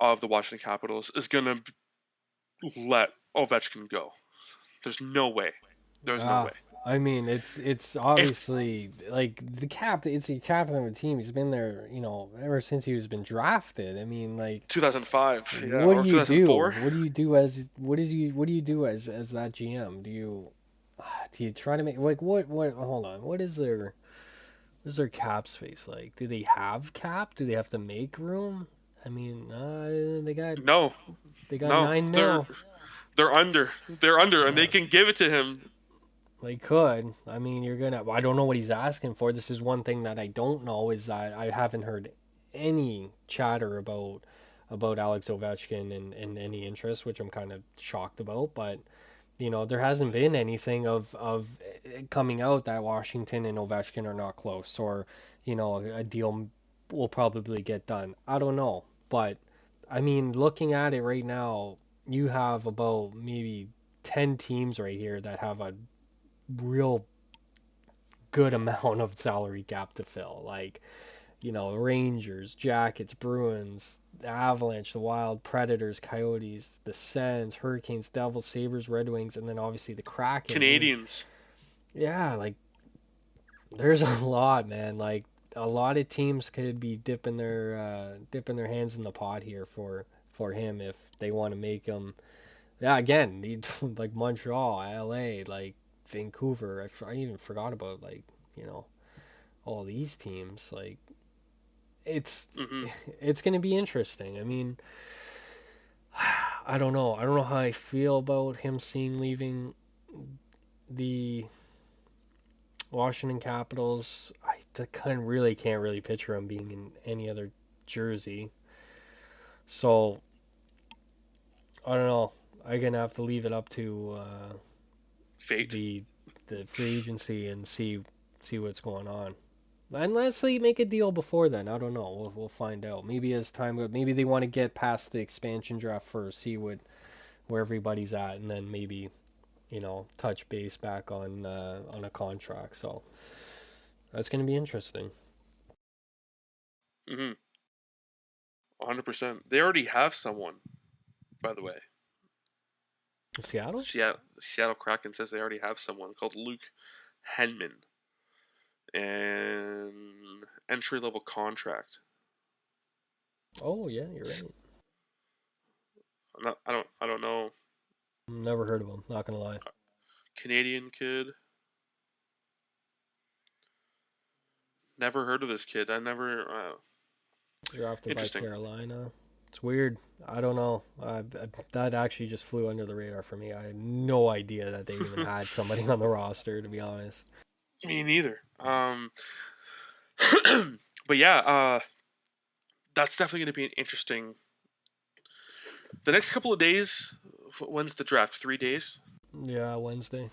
of the Washington Capitals, is gonna let Ovechkin go. There's no way. There's no Ah, way. I mean, it's If obviously like it's the captain of the team. He's been there, ever since he was been drafted. I mean, like, 2005, yeah, what do or you do? 2004. What do you do as that GM? Do you try to make like what? Hold on, what is their cap space like? Do they have cap? Do they have to make room? I mean, No, they got no, 9 mil. they're under. They're under, and they Uh, can give it to him. They could. I mean, I don't know what he's asking for. This is one thing that I don't know is that I haven't heard any chatter about Alex Ovechkin and any interest, which I'm kind of shocked about. But there hasn't been anything of coming out that Washington and Ovechkin are not close, or a deal will probably get done. I don't know, but I mean, looking at it right now, you have about maybe 10 teams right here that have a real good amount of salary cap to fill. Like, Rangers, Jackets, Bruins, the Avalanche, the Wild, Predators, Coyotes, the Sens, Hurricanes, Devils, Sabres, Red Wings, and then obviously the Kraken. I mean, Canadians. yeah, like there's a lot, man. Like a lot of teams could be dipping their hands in the pot here for him if they want to make him. Yeah, again, like Montreal, LA, like Vancouver. I even forgot about like you know all these teams. Like it's Hmm. it's gonna be interesting. I mean, I don't know. I don't know how I feel about him seeing leaving the Washington Capitals. Can't really picture him being in any other jersey. So I don't know. I'm gonna have to leave it up to Fate. the free agency and see what's going on. Unless they make a deal before then, I don't know. We'll find out. Maybe as time goes, maybe they want to get past the expansion draft first, see where everybody's at, and then maybe touch base back on a contract. So that's gonna be interesting. Hmm. 100%. They already have someone, by the way. Seattle? Seattle Kraken says they already have someone called Luke Henman, and entry level contract. Oh yeah, you're right. I don't know. Never heard of him. Not gonna lie. Canadian kid. Never heard of this kid. I never. Drafted by Interesting. Carolina. It's weird. I don't know. That actually just flew under the radar for me. I had no idea that they even had somebody on the roster, to be honest. Me neither. But yeah, that's definitely going to be an interesting. The next couple of days. When's the draft? 3 days. Yeah, Wednesday.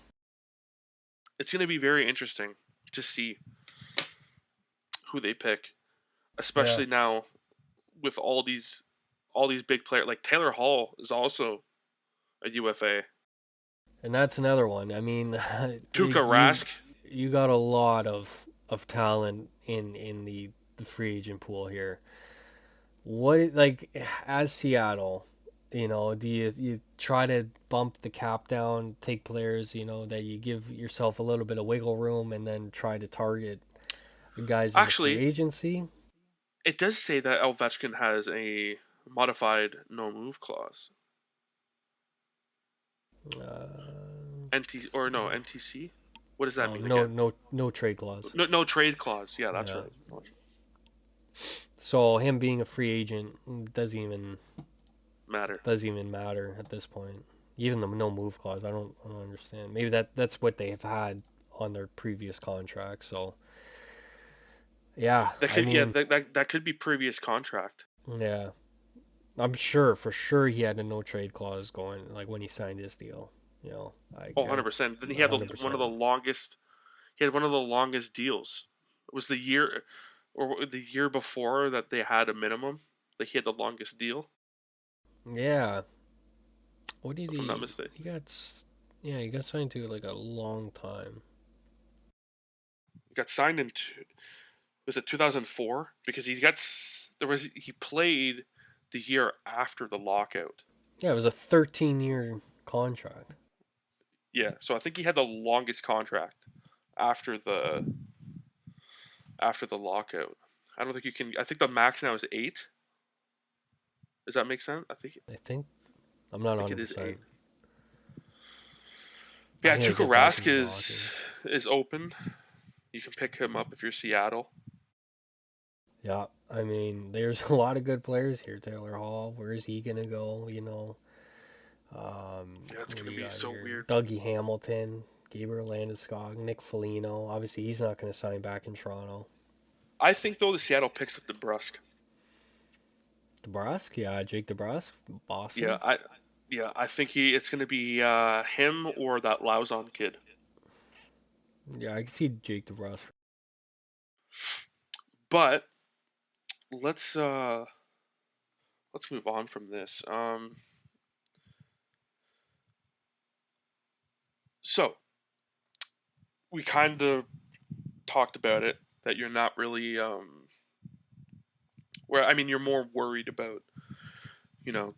It's going to be very interesting to see who they pick, Yeah, especially now with all these big players. Like Taylor Hall is also a UFA. and that's another one. I mean, Tuukka you Rask. you got a lot of talent in the free agent pool here. What like as Seattle, do you try to bump the cap down, take players, that you give yourself a little bit of wiggle room, and then try to target guys in the free Actually, agency? it does say that Ovechkin has a modified no move clause. NT or no NTC. What does that Oh, mean again? no trade clause. No trade clause. Yeah, that's Yeah. right. So him being a free agent Matter. doesn't even matter at this point. Even the no move clause, I don't understand. Maybe that's what they have had on their previous contract. So yeah, That I could mean, that could be previous contract. yeah. I'm sure, for sure, he had a no trade clause going, like when he signed his deal. You know, Oh, 100%. Then he had one of 100%. the longest. He had one of the longest deals. It was the year, or the year before that they had a minimum. That he had the longest deal, Yeah. What did if I'm not he? mistaken. He got. Yeah, he got signed to like a long time. He got signed in. Was it 2004? Because he played the year after the lockout. Yeah, it was a 13-year contract. Yeah, so I think he had the longest contract after the lockout. I don't think you can. I think the max now is 8. Does that make sense? I think. I'm I not think it is 8. 100%. Yeah, I gotta Tuukka get back Rask into hockey. is open. You can pick him up if you're Seattle. Yeah, I mean, there's a lot of good players here. Taylor Hall, where is he gonna go? Yeah, it's What do gonna you be got so here? weird. Dougie Hamilton, Gabriel Landeskog, Nick Foligno. Obviously, he's not gonna sign back in Toronto. I think though the Seattle picks up DeBrusque. DeBrusque, yeah, Jake DeBrusque, Yeah, Boston. I think it's gonna be him or that Lauzon kid. Yeah, I can see Jake DeBrusque. But let's let's move on from this. So we kind of talked about it that you're not really where I mean you're more worried about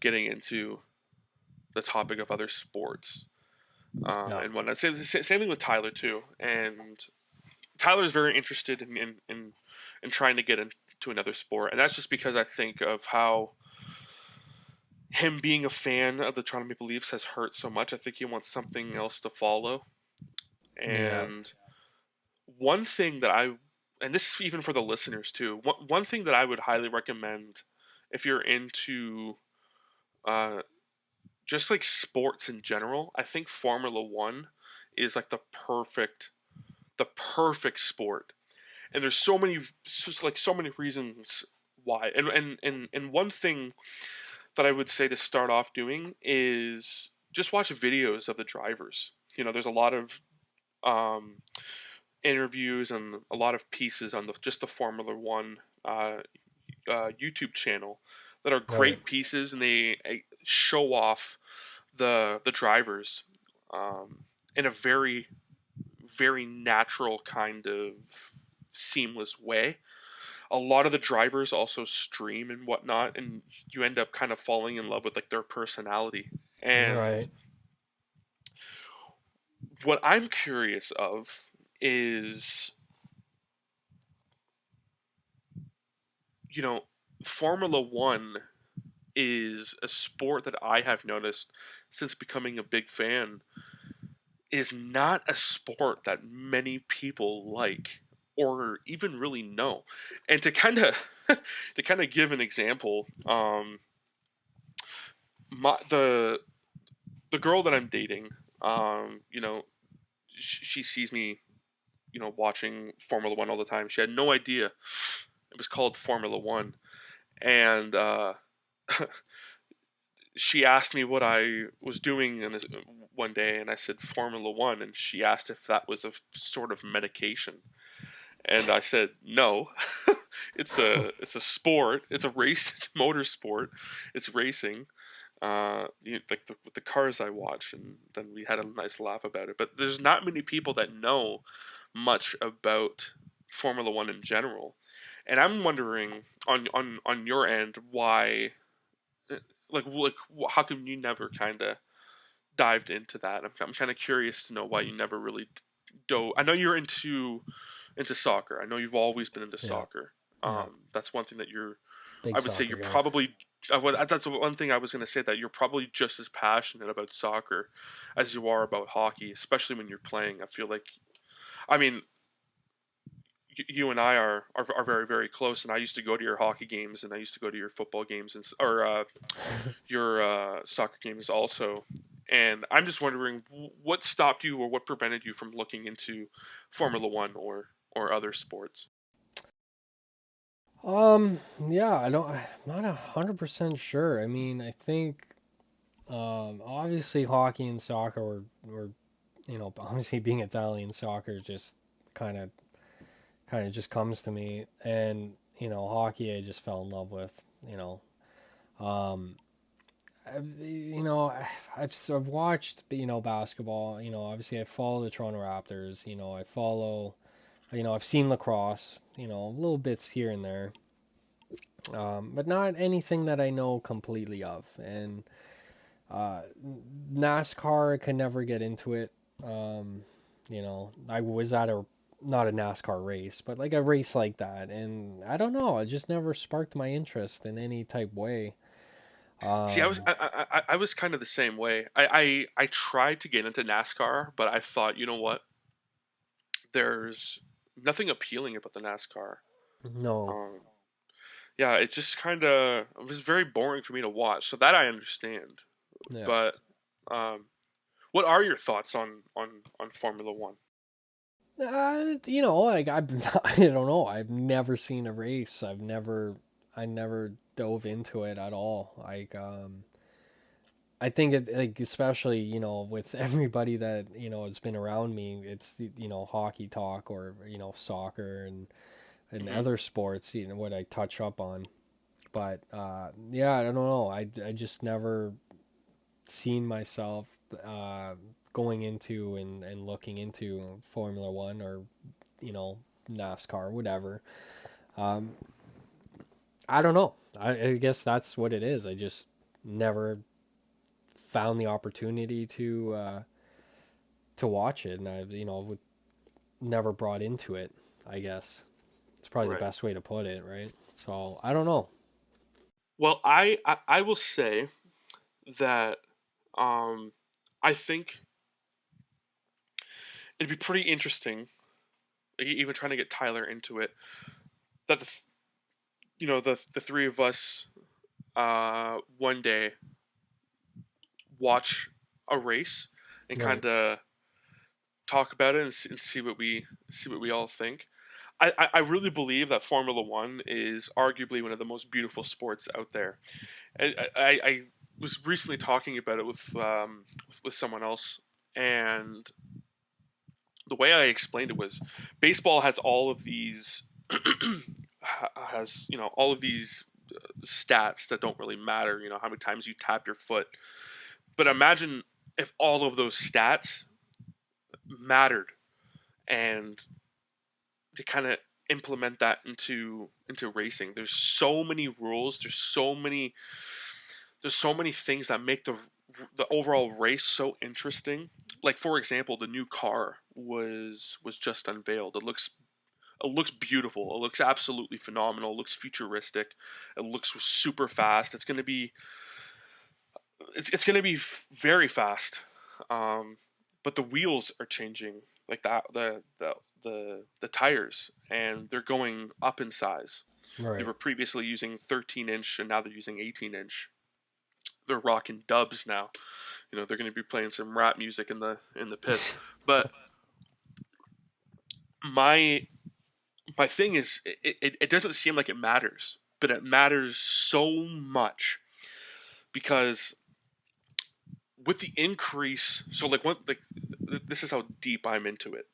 getting into the topic of other sports Yeah, and whatnot. Same thing with Tyler too, and Tyler is very interested in trying to get into another sport, and that's just because I think of how him being a fan of the Toronto Maple Leafs has hurt so much. I think he wants something else to follow, yeah, and one thing that and this is even for the listeners too, one thing that I would highly recommend if you're into uh, just like sports in general, I think Formula One is like the perfect sport. And there's so many reasons why. And one thing that I would say to start off doing is just watch videos of the drivers. There's a lot of um, interviews and a lot of pieces on just the Formula One YouTube channel that are right. great pieces, and they show off the drivers in a very very natural kind of seamless way. A lot of the drivers also stream and whatnot, and you end up kind of falling in love with like their personality. And Right. what I'm curious of is, you know, Formula One is a sport that I have noticed since becoming a big fan is not a sport that many people like or even really know. And to kind of to kind of give an example, the girl that I'm dating, she sees me, watching Formula One all the time. She had no idea it was called Formula One, and she asked me what I was doing one day, and I said Formula One, and she asked if that was a sort of medication, and I said no. It's a sport. It's a race. It's motor sport. It's racing. Like with the cars I watch, and then we had a nice laugh about it. But there's not many people that know much about Formula One in general, and I'm wondering on your end why, like how come you never kind of dived into that? I'm kind of curious to know why you never really dove. I know you're into soccer. I know you've always been into Yeah, soccer. yeah. That's one thing that Big I would say you're soccer guy. probably. That's one thing I was going to say, that you're probably just as passionate about soccer as you are about hockey, especially when you're playing. I feel like, I mean, you and I are very very close, and I used to go to your hockey games, and I used to go to your football games, or your soccer games also. And I'm just wondering what stopped you or what prevented you from looking into Formula One or other sports. Yeah, I'm not 100% sure. I mean, I think obviously hockey and soccer were obviously being Italian, soccer just kind of just comes to me, and hockey I just fell in love with. You know, um, I've watched basketball. Obviously I follow the Toronto Raptors. I follow. I've seen lacrosse. Little bits here and there, but not anything that I know completely of. And uh, NASCAR, I could never get into it. I was at a not a NASCAR race, but like a race like that, and I don't know, it just never sparked my interest in any type way. See, Um, I was kind of the same way. I tried to get into NASCAR, but I thought, you know what? There's nothing appealing about the NASCAR. no, Um, yeah, it just kind of it was very boring for me to watch. So that I understand. yeah. But um, what are your thoughts on Formula One? Like I don't know. I've never seen a race. I never dove into it at all. I think it like especially with everybody that has been around me, it's hockey talk or soccer and Hmm. other sports what I touch up on. But yeah, I don't know. I just never seen myself uh, going into and looking into Formula One or you know NASCAR, whatever. Um, I don't know. I guess that's what it is. I just never found the opportunity to watch it, and I never brought into it. I guess it's probably the Right. best way to put it, right? So I don't know. Well, I will say that um, I think it'd be pretty interesting, even trying to get Tyler into it. That the three of us one day watch a race and Right. kind of talk about it and see what we all think. I really believe that Formula One is arguably one of the most beautiful sports out there. I was recently talking about it with someone else, and the way I explained it was baseball has all of these has all of these stats that don't really matter. How many times you tap your foot, but imagine if all of those stats mattered and to kind of implement that into racing. There's so many rules. There's so many things that make the overall race so interesting. Like for example, the new car was just unveiled. It looks beautiful. It looks absolutely phenomenal. It looks futuristic. It looks super fast. It's gonna be very fast. Um, but the wheels are changing like that. The tires, and they're going up in size. They Right. were previously using 13-inch, and now they're using 18-inch. They're rocking dubs now. They're going to be playing some rap music in the pits. But my my thing is, it doesn't seem like it matters, but it matters so much because with the increase, so like this is how deep I'm into it.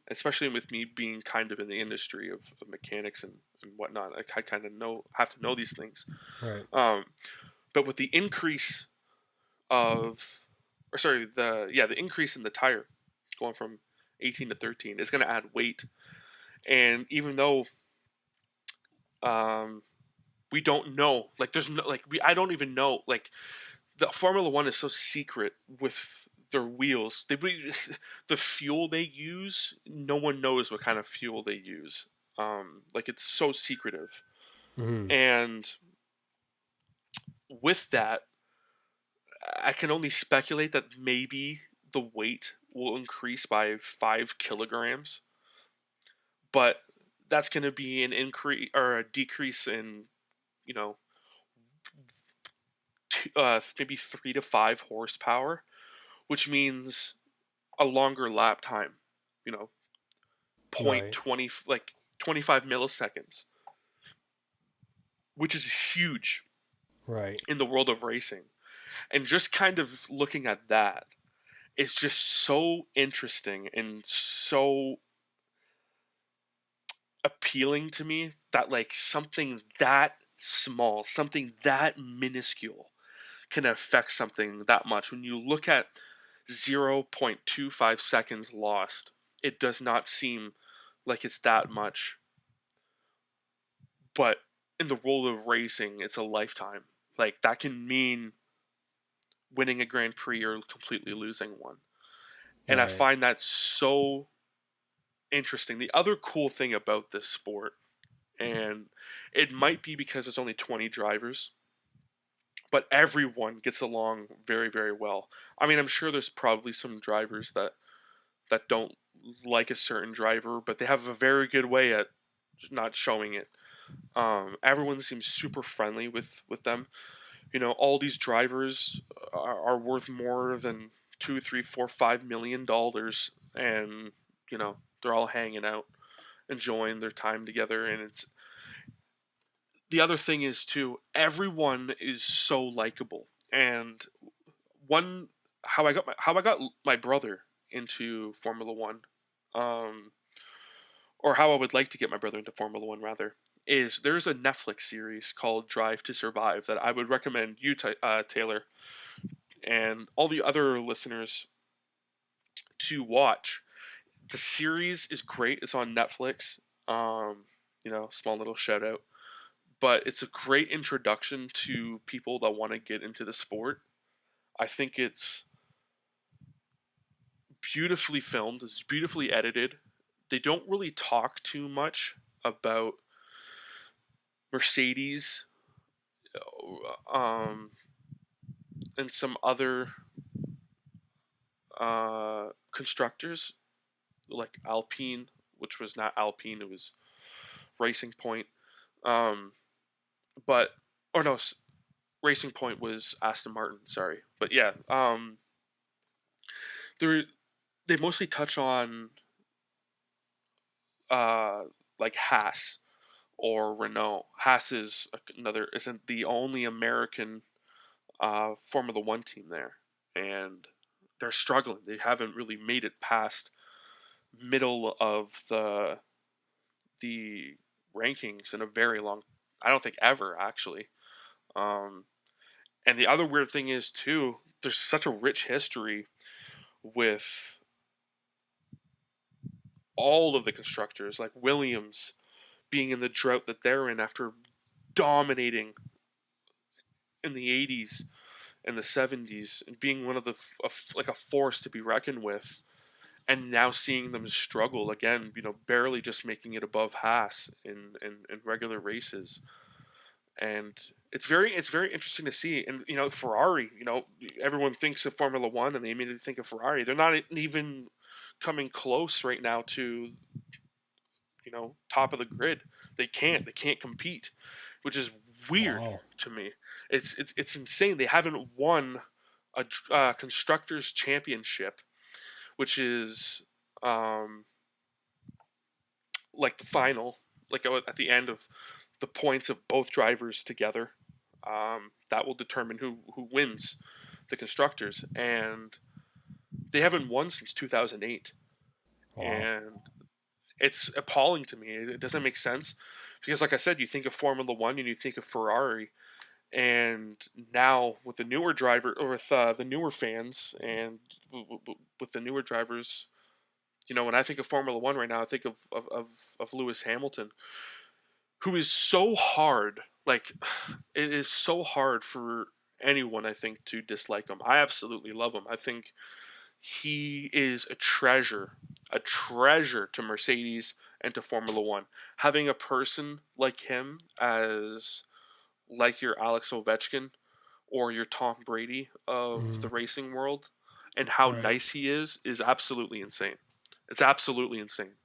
Especially with me being kind of in the industry of mechanics and whatnot, I kind of have to know these things. Right. Um, but with the increase of, or sorry, the increase in the tire going from 18 to 13 is going to add weight, and even though um, we don't know, like there's no like we I don't even know like the Formula One is so secret with their wheels. The fuel they use, no one knows what kind of fuel they use. Like it's so secretive, Hmm. and with that, I can only speculate that maybe the weight will increase by 5 kilograms, but that's going to be an increase or a decrease in you know maybe 3 to 5 horsepower, which means a longer lap time. You know, point Right. 20 like 25 milliseconds. which is huge Right. in the world of racing. And just kind of looking at that, it's just so interesting and so appealing to me that like something that small, something that minuscule can affect something that much. When you look at 0.25 seconds lost, it does not seem like it's that much. But in the world of racing, it's a lifetime. Like that can mean winning a Grand Prix or completely losing one. And I Right. find that so interesting. The other cool thing about this sport, and it might be because it's only 20 drivers, but everyone gets along very, very well. I mean, I'm sure there's probably some drivers that don't like a certain driver, but they have a very good way at not showing it. Everyone seems super friendly with them. You know, all these drivers are worth more than $2, $3, $4, $5 million, and you know they're all hanging out, enjoying their time together. And it's the other thing is too, everyone is so likable. And one how I got my brother into Formula One, um, or how I would like to get my brother into Formula One rather, is there's a Netflix series called Drive to Survive that I would recommend you, Taylor, and all the other listeners to watch. The series is great. It's on Netflix. You know, small little shout out, but it's a great introduction to people that want to get into the sport. I think it's beautifully filmed. It's beautifully edited. They don't really talk too much about Mercedes, um, and some other constructors like Alpine, which was not Alpine, it was Racing Point. Um, but or no, Racing Point was Aston Martin. Sorry, but yeah, they they mostly touch on uh like Haas or Renault. Haas is another isn't the only American Formula One team there, and they're struggling. They haven't really made it past middle of the rankings in a very long. I don't think ever actually. Um, and the other weird thing is too, there's such a rich history with all of the constructors, like Williams being in the drought that they're in after dominating in the 80s and the 70s and being one of the like a force to be reckoned with, and now seeing them struggle again, you know, barely just making it above Haas in regular races. And it's very interesting to see. And you know, Ferrari, you know, everyone thinks of Formula One and they immediately think of Ferrari. They're not even coming close right now to, you know, top of the grid. They can't compete, which is weird Wow. to me. It's insane. They haven't won a constructors championship, which is um like the final, like at the end of the points of both drivers together. That will determine who wins the constructors, and they haven't won since 2008, Wow. and it's appalling to me. It doesn't make sense because, like I said, you think of Formula One and you think of Ferrari, and now with the newer driver or with the newer fans and with the newer drivers, you know, when I think of Formula One right now, I think of Lewis Hamilton, who is so hard. Like, it is so hard for anyone, I think, to dislike him. I absolutely love him. I think he is a treasure to Mercedes and to Formula One. Having a person like him as like your Alex Ovechkin or your Tom Brady of Mm. the racing world, and how Right. nice he is absolutely insane. It's absolutely insane.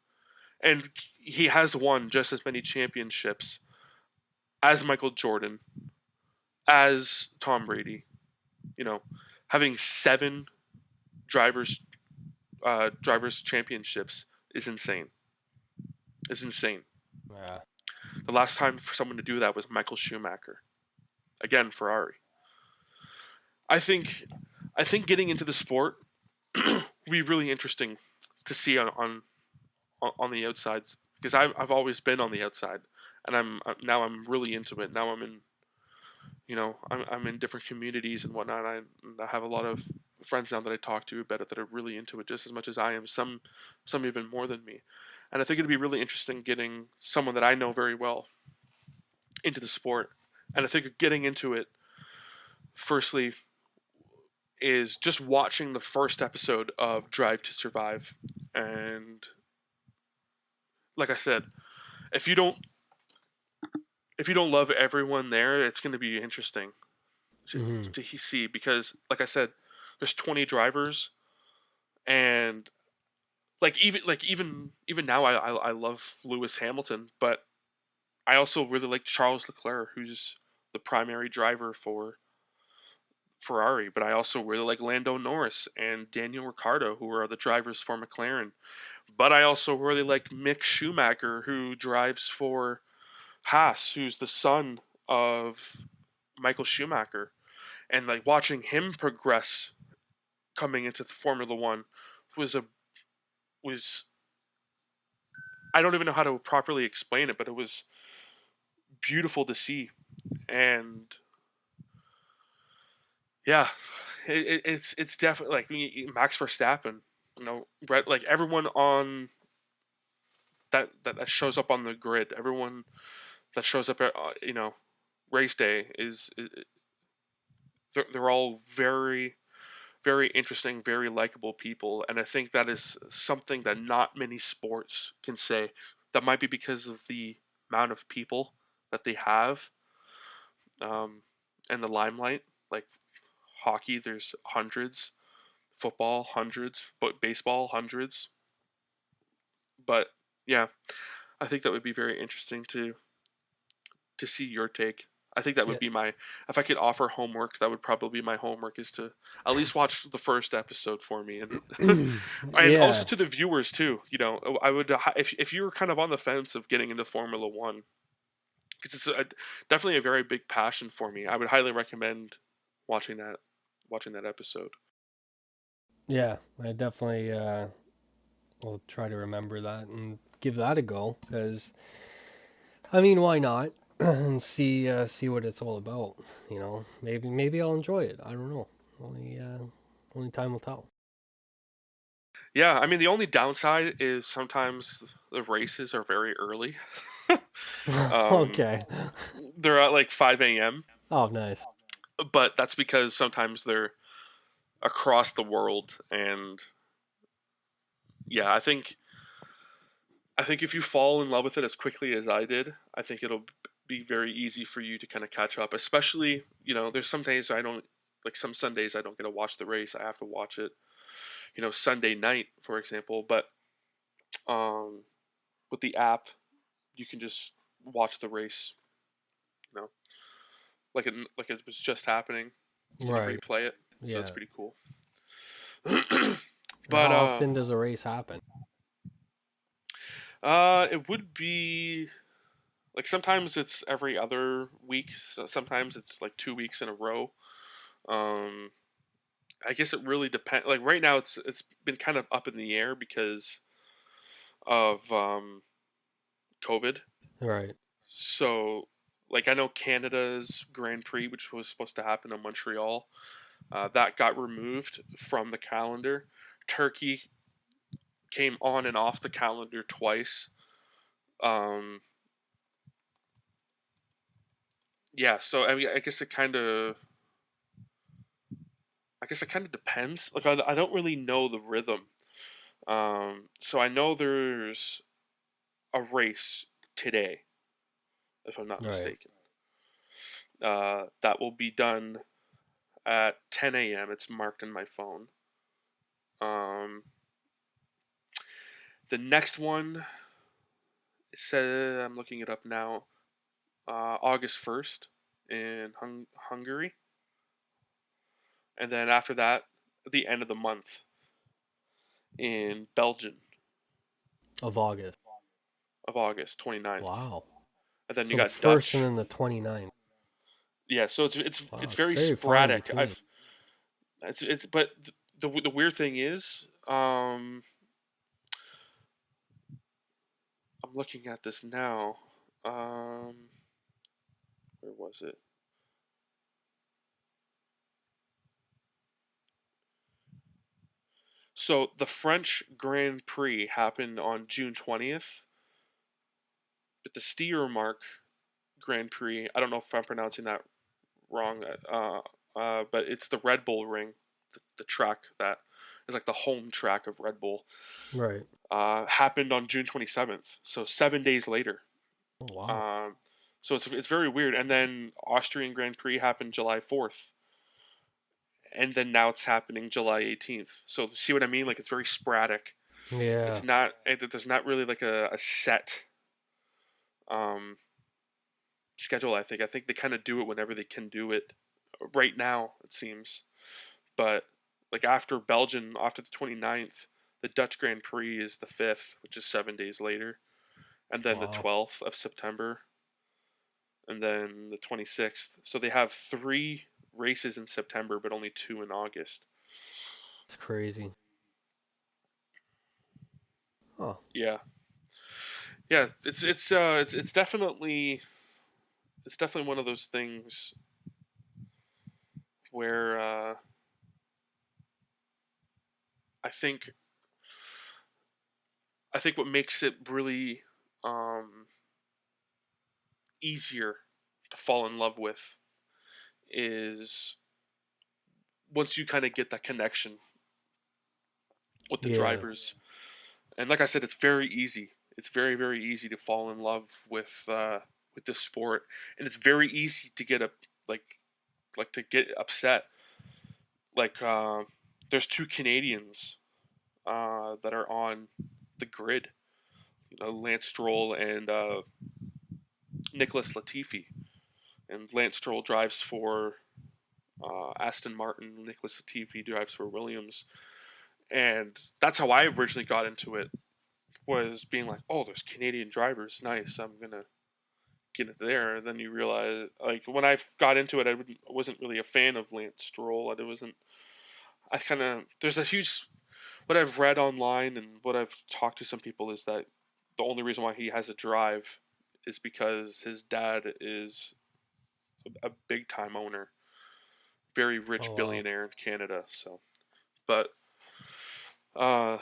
And he has won just as many championships as Michael Jordan, as Tom Brady. You know, having seven drivers drivers championships is insane. Is insane. Yeah. The last time for someone to do that was Michael Schumacher. Again, Ferrari. I think getting into the sport would be really interesting to see on the outsides, because I've always been on the outside, and I'm really into it. Now I'm in, I'm in different communities and whatnot. I have a lot of friends now that I talk to about it that are really into it just as much as I am. Some even more than me, and I think it'd be really interesting getting someone that I know very well into the sport. And I think getting into it, firstly, is just watching the first episode of Drive to Survive. And like I said, if you don't love everyone there, it's going to be interesting Mm-hmm. to see, because like I said, there's 20 drivers, and even now I love Lewis Hamilton, but I also really like Charles Leclerc, who's the primary driver for Ferrari, but I also really like Lando Norris and Daniel Ricciardo, who are the drivers for McLaren. But I also really like Mick Schumacher, who drives for Haas, who's the son of Michael Schumacher. And like watching him progress coming into Formula One was a was I don't even know how to properly explain it, but it was beautiful to see. And yeah, it's definitely like Max Verstappen, right? Like everyone on that shows up on the grid, everyone that shows up at race day is they're all very, very interesting, very likable people, and I think that is something that not many sports can say. That might be because of the amount of people that they have, and the limelight. Like hockey, there's hundreds, football hundreds, but baseball hundreds. But yeah, I think that would be very interesting to see your take. I think that would Yeah. be my, if I could offer homework, that would probably be my homework, is to at least watch the first episode for me, and also Yeah. to the viewers too. I would, if you were kind of on the fence of getting into Formula One, because it's definitely a very big passion for me. I would highly recommend watching that episode. Yeah. I definitely will try to remember that and give that a go. Because I mean, why not? And see what it's all about. Maybe I'll enjoy it. I don't know. Only time will tell. Yeah, I mean the only downside is sometimes the races are very early. um, Okay. they're at like 5 a.m., Oh, nice. but that's because sometimes they're across the world, and yeah, I think if you fall in love with it as quickly as I did, I think it'll be very easy for you to kind of catch up. Especially, there's some days I don't, like some Sundays I don't get to watch the race. I have to watch it, Sunday night, for example. But um, with the app, you can just watch the race, you know, like it was just happening. You can Right. replay it, so that's Yeah. pretty cool. How But often does a race happen? it would be like sometimes it's every other week. So sometimes it's like 2 weeks in a row. Um, I guess it really depends. Like right now, it's been kind of up in the air because of COVID. Right. So, like I know Canada's Grand Prix, which was supposed to happen in Montreal, that got removed from the calendar. Turkey came on and off the calendar twice. Um, yeah, so I mean, I guess it kind of depends. Like I don't really know the rhythm. So I know there's a race today, if I'm not Right. mistaken. That will be done at 10 a.m. It's marked in my phone. Um, the next one, it says, I'm looking it up now. August 1st in Hungary, and then after that, the end of the month in Belgium Of August. of August 29th. Wow. and then you So the got first and Dutch. then the 29th. Yeah, so it's Wow, it's very very far in sporadic. between. It's but the weird thing is, I'm looking at this now. Where was it? So the French Grand Prix happened on June 20th, but the Steiermark Grand Prix, I don't know if I'm pronouncing that wrong, but it's the Red Bull Ring, the track that is like the home track of Red Bull, Right. happened on June 27th, so 7 days later. Oh, wow. Um, so it's very weird. And then Austrian Grand Prix happened July 4th, and then now it's happening July 18th. So see what I mean? Like it's very sporadic. Yeah. There's not really like a set um, schedule. I think they kind of do it whenever they can do it. Right now, it seems, but like after Belgium, after the 29th, the Dutch Grand Prix is the 5th, which is 7 days later, and then the Wow. 12th of September, and then the 26th. So they have 3 races in September, but only 2 in August. It's crazy. Oh, Yeah, yeah. It's definitely one of those things where I think what makes it really easier to fall in love with is once you kind of get that connection with the yeah. drivers. And like I said, it's very easy. It's very very easy to fall in love with this sport, and it's very easy to get to get upset. Like there's 2 Canadians that are on the grid, Lance Stroll and Nicholas Latifi. And Lance Stroll drives for Aston Martin. Nicholas Latifi drives for Williams, and that's how I originally got into it. Was being like, oh, there's Canadian drivers, nice. I'm gonna get it there. And then you realize, like, when I got into it, I wasn't really a fan of Lance Stroll. I wasn't. I kind of there's a huge. What I've read online and what I've talked to some people is that the only reason why he has a drive is because his dad is a big time owner, very Oh, rich wow. billionaire in Canada. So, but uh,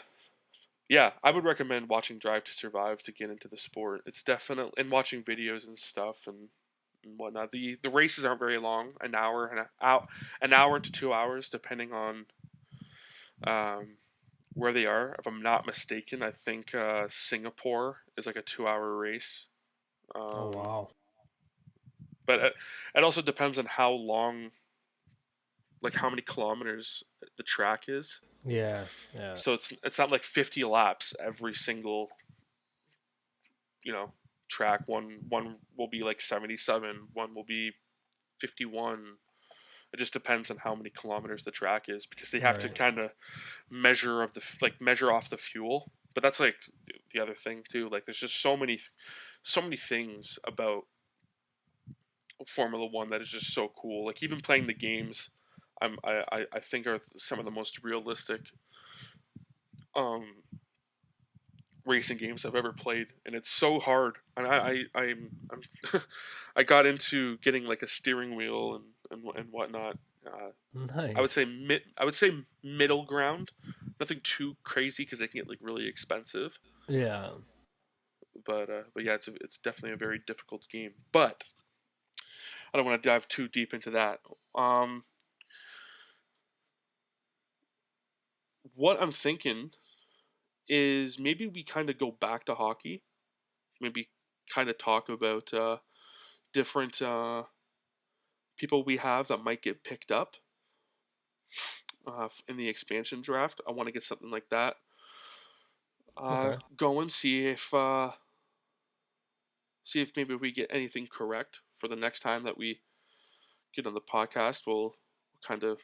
yeah, I would recommend watching Drive to Survive to get into the sport. It's definitely and watching videos and stuff and whatnot. The races aren't very long, an hour to 2 hours, depending on um, where they are. If I'm not mistaken, I think Singapore is like a 2 hour race. Oh, Um, wow. but it also depends on how long, like how many kilometers the track is. Yeah. Yeah. So it's not like 50 laps every single you know track. One will be like 77, one will be 51. It just depends on how many kilometers the track is because they have to Right. kind of measure off the fuel. But that's like the other thing too. Like there's just so many things about Formula One that is just so cool. Like even playing the games, I think are some of the most realistic um racing games I've ever played, and it's so hard. And I'm I got into getting like a steering wheel and whatnot. Nice. I would say middle ground, nothing too crazy because they can get like really expensive. Yeah. But yeah, it's definitely a very difficult game. But I don't want to dive too deep into that. Um, what I'm thinking is maybe we kind of go back to hockey. Maybe kind of talk about different people we have that might get picked up in the expansion draft. I want to get something like that Okay. going. See if maybe we get anything correct for the next time that we get on the podcast. We'll kind of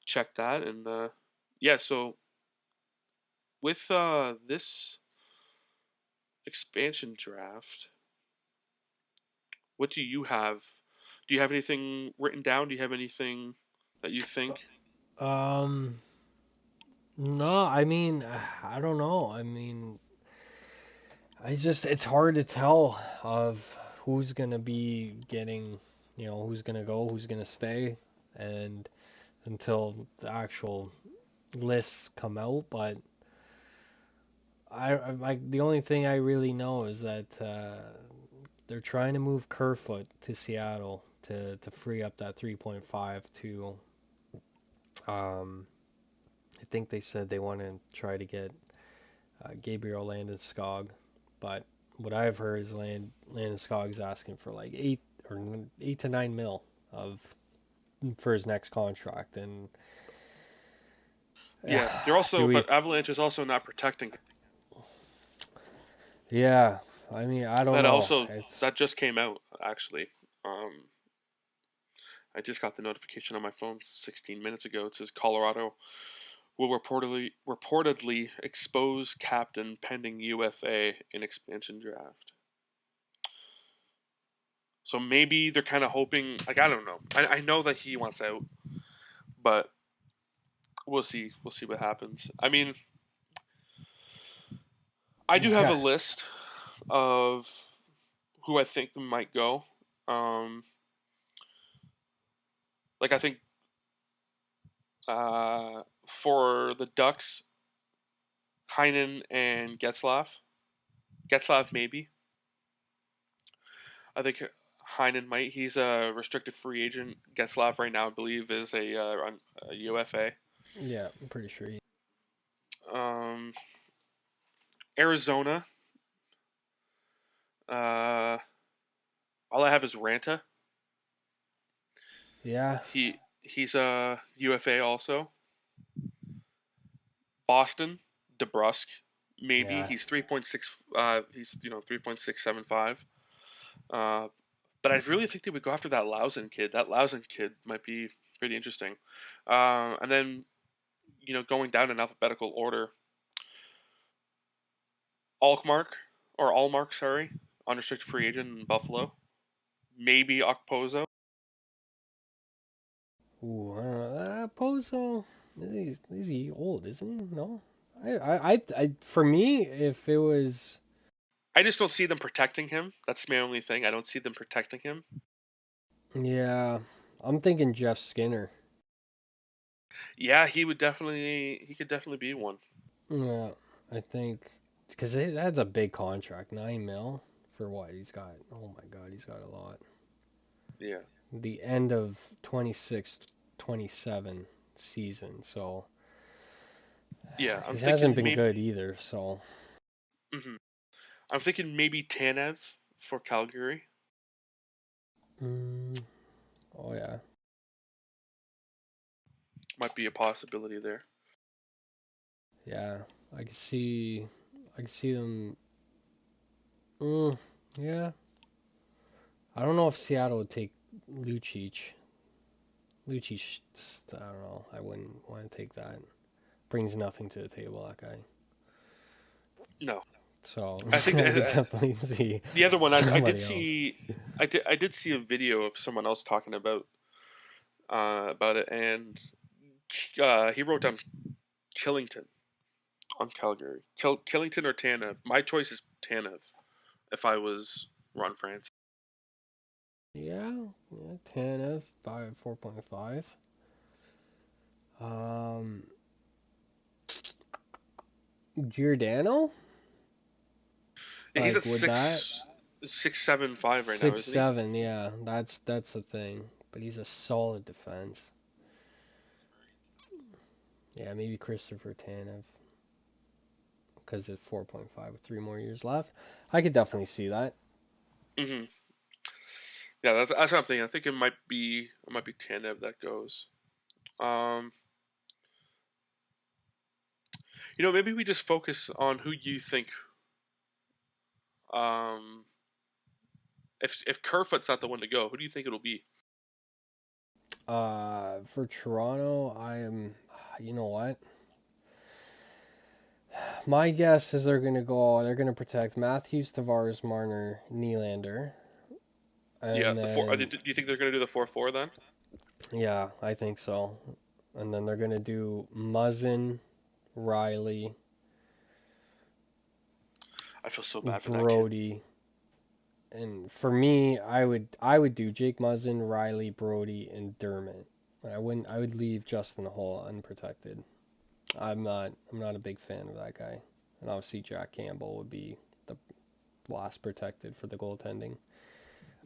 check that and yeah. So with this expansion draft, What do you have? Do you have anything written down? Do you have anything that you think? Um, no, I mean, I don't know. I mean, it's hard to tell of who's gonna be getting, who's gonna go, who's gonna stay, and until the actual lists come out. But I like the only thing I really know is that they're trying to move Kerfoot to Seattle to free up that 3.5 to I think they said they want to try to get Gabriel Landeskog, but what I've heard is Landeskog's asking for like 8 to 9 mil of for his next contract, and Yeah, they're also, do we? but Avalanche is also not protecting him. Yeah, I mean, I don't That know. also It's that just came out actually. Um, I just got the notification on my phone 16 minutes ago. It says Colorado will reportedly expose captain pending UFA in expansion draft. So maybe they're kind of hoping. Like I don't know. I know that he wants out, but we'll see. We'll see what happens. I mean, I do have a yeah, list of who I think might go. Um, like I think for the Ducks, Heinen and Getzlaff. Getzlaff maybe. I think Heinen might. He's a restricted free agent. Getzlaff right now, I believe, is a UFA. yeah, I'm pretty sure. Um, Arizona. Uh, all I have is Ranta. Yeah, He's a UFA also. Boston, DeBrusk, maybe yeah, he's 3.6. He's 3.675. Uh, but I really think they would go after that Lausen kid. That Lausen kid might be pretty interesting. And then going down in alphabetical order, Allmark, sorry, unrestricted free agent in Buffalo. Maybe Okposo. Ooh, I don't know. Pozo, is he old, isn't he? No. For me, if it was, I just don't see them protecting him. That's my only thing. I don't see them protecting him. yeah, I'm thinking Jeff Skinner. Yeah, he could definitely be one. Yeah, I think because that's a big contract, 9 mil for what he's got. Oh my God, he's got a lot. Yeah. The end of 26, 27 season, so Yeah, I'm he hasn't thinking been maybe. good either. So, Mhm. I'm thinking maybe Tanev for Calgary. mm, oh yeah, Might be a possibility there. yeah, I could see, I could see them. Mm, yeah, I don't know if Seattle would take Lucic. Lucic, I don't know. I wouldn't want to take that. Brings nothing to the table, that guy. No, So I think I that, could definitely see the other one I did somebody else. see. I did see a video of someone else talking about it, and he wrote down Killington on Calgary. Killington or Tanev. My choice is Tanev. If I was Ron France. Yeah, yeah, 10 of 5, 4.5. Um, Giordano? Yeah, he's Like, at would that 6.75 right now, six isn't he? seven? Yeah, that's the thing. But he's a solid defense. Yeah, maybe Christopher Tanev because it's 4.5 with 3 more years left. I could definitely see that. Hmm. Yeah, that's what I'm thinking. I think it might be Tanev that goes. Um, maybe we just focus on who you think. Um, if Kerfoot's not the one to go, who do you think it'll be? For Toronto, you know what? My guess is they're gonna protect Matthews, Tavares, Marner, Nylander. Yeah, And the four. then Do you think they're gonna do the 4-4 then? yeah, I think so. And then they're gonna do Muzzin, Riley, I feel so bad for that kid. Brody. And for me, I would do Jake Muzzin, Riley, Brody, and Dermott. I would leave Justin Hull unprotected. I'm not a big fan of that guy. And obviously Jack Campbell would be the last protected for the goaltending. I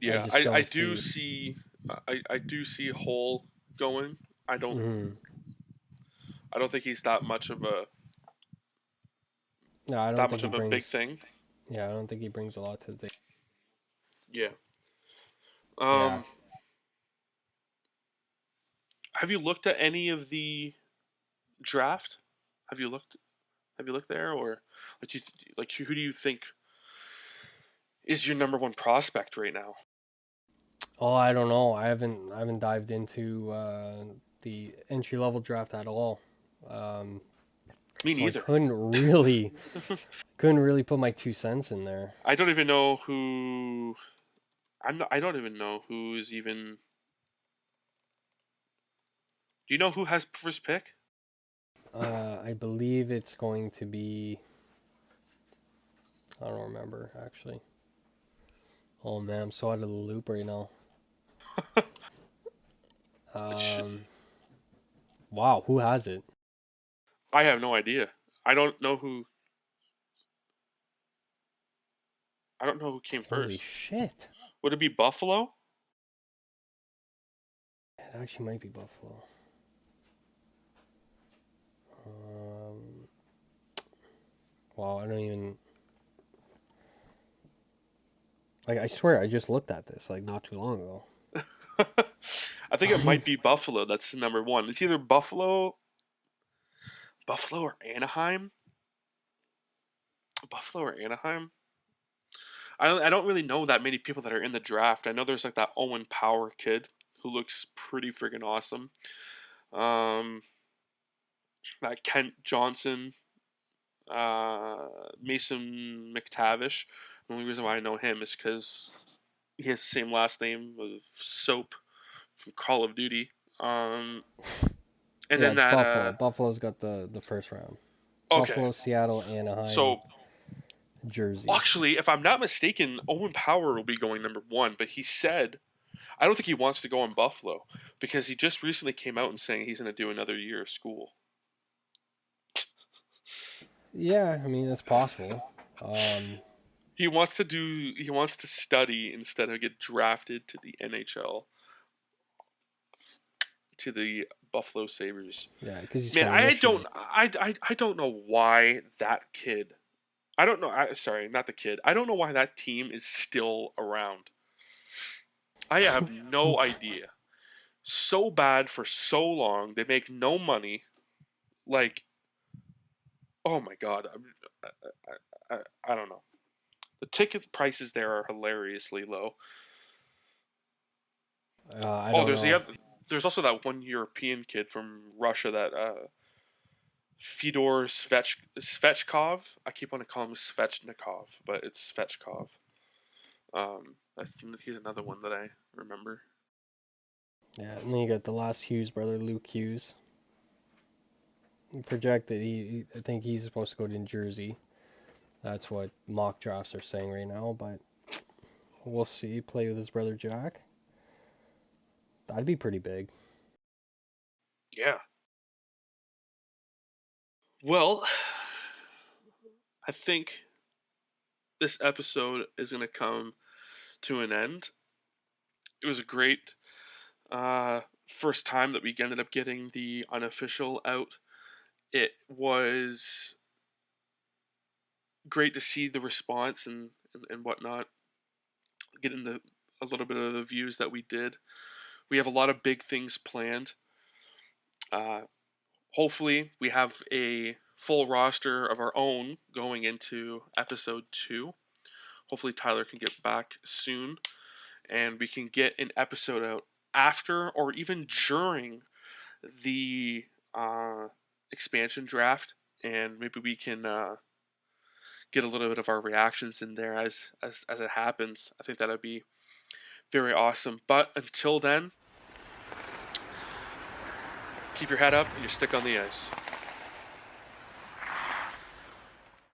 Yeah, just I don't do see. see I do see Hole going. I don't Mhm. I don't think he's that much of a No, I don't that think much he of a big brings. thing. Yeah, I don't think he brings a lot to the table. Yeah. Yeah. Um, have you looked at any of the draft? Have you looked? Have you looked there, or like who do you think is your number one prospect right now? Oh, I don't know. I haven't dived into the entry level draft at all. Um, Me so I neither. couldn't really put my 2 cents in there. I don't even know who. I'm not. I don't even know who is even. Do you know who has first pick? I believe it's going to be. I don't remember actually. Oh man, I'm so out of the loop right now. Um, wow, who has it? I have no idea. I don't know who. I don't know who came Holy first. shit! Would it be Buffalo? It actually might be Buffalo. Um, wow, I don't even. Like, I swear, I just looked at this like not too long ago. I think it might be Buffalo. That's the number one. It's either Buffalo or Anaheim. Buffalo or Anaheim. I don't really know that many people that are in the draft. I know there's like that Owen Power kid who looks pretty friggin' awesome. Um, that Kent Johnson, Mason McTavish. The only reason why I know him is because he has the same last name of Soap from Call of Duty. And Yeah, then it's that Buffalo. Buffalo's got the first round. okay. Buffalo, Seattle, Anaheim, So Jersey. actually, if I'm not mistaken, Owen Power will be going number one. But he said I don't think he wants to go in Buffalo because he just recently came out and saying he's going to do another year of school. Yeah, I mean, it's possible. Um, He wants to study instead of get drafted to the NHL to the Buffalo Sabres. yeah, because he's Man, from Michigan. I don't know why that kid. I don't know. Sorry, not the kid. I don't know why that team is still around. I have no idea. So bad for so long. They make no money. Like, oh my god. I don't know. The ticket prices there are hilariously low. I Oh, don't know. there's also that one European kid from Russia that Fedor Svechkov. I keep wanting to call him Svechnikov, but it's Svechkov. He's another one that I remember. Yeah, and then you got the last Hughes brother, Luke Hughes. He projected. I think he's supposed to go to Jersey. That's what mock drafts are saying right now. But we'll see. Play with his brother Jack. That'd be pretty big. Yeah. Well, I think this episode is going to come to an end. It was a great first time that we ended up getting the unofficial out. It was great to see the response and whatnot, getting a little bit of the views that we did. We have a lot of big things planned. Uh, Hopefully, we have a full roster of our own going into episode 2. Hopefully, Tyler can get back soon and we can get an episode out after or even during the expansion draft, and maybe we can get a little bit of our reactions in there as it happens. I think that'd be very awesome. But until then, keep your head up and your stick on the ice.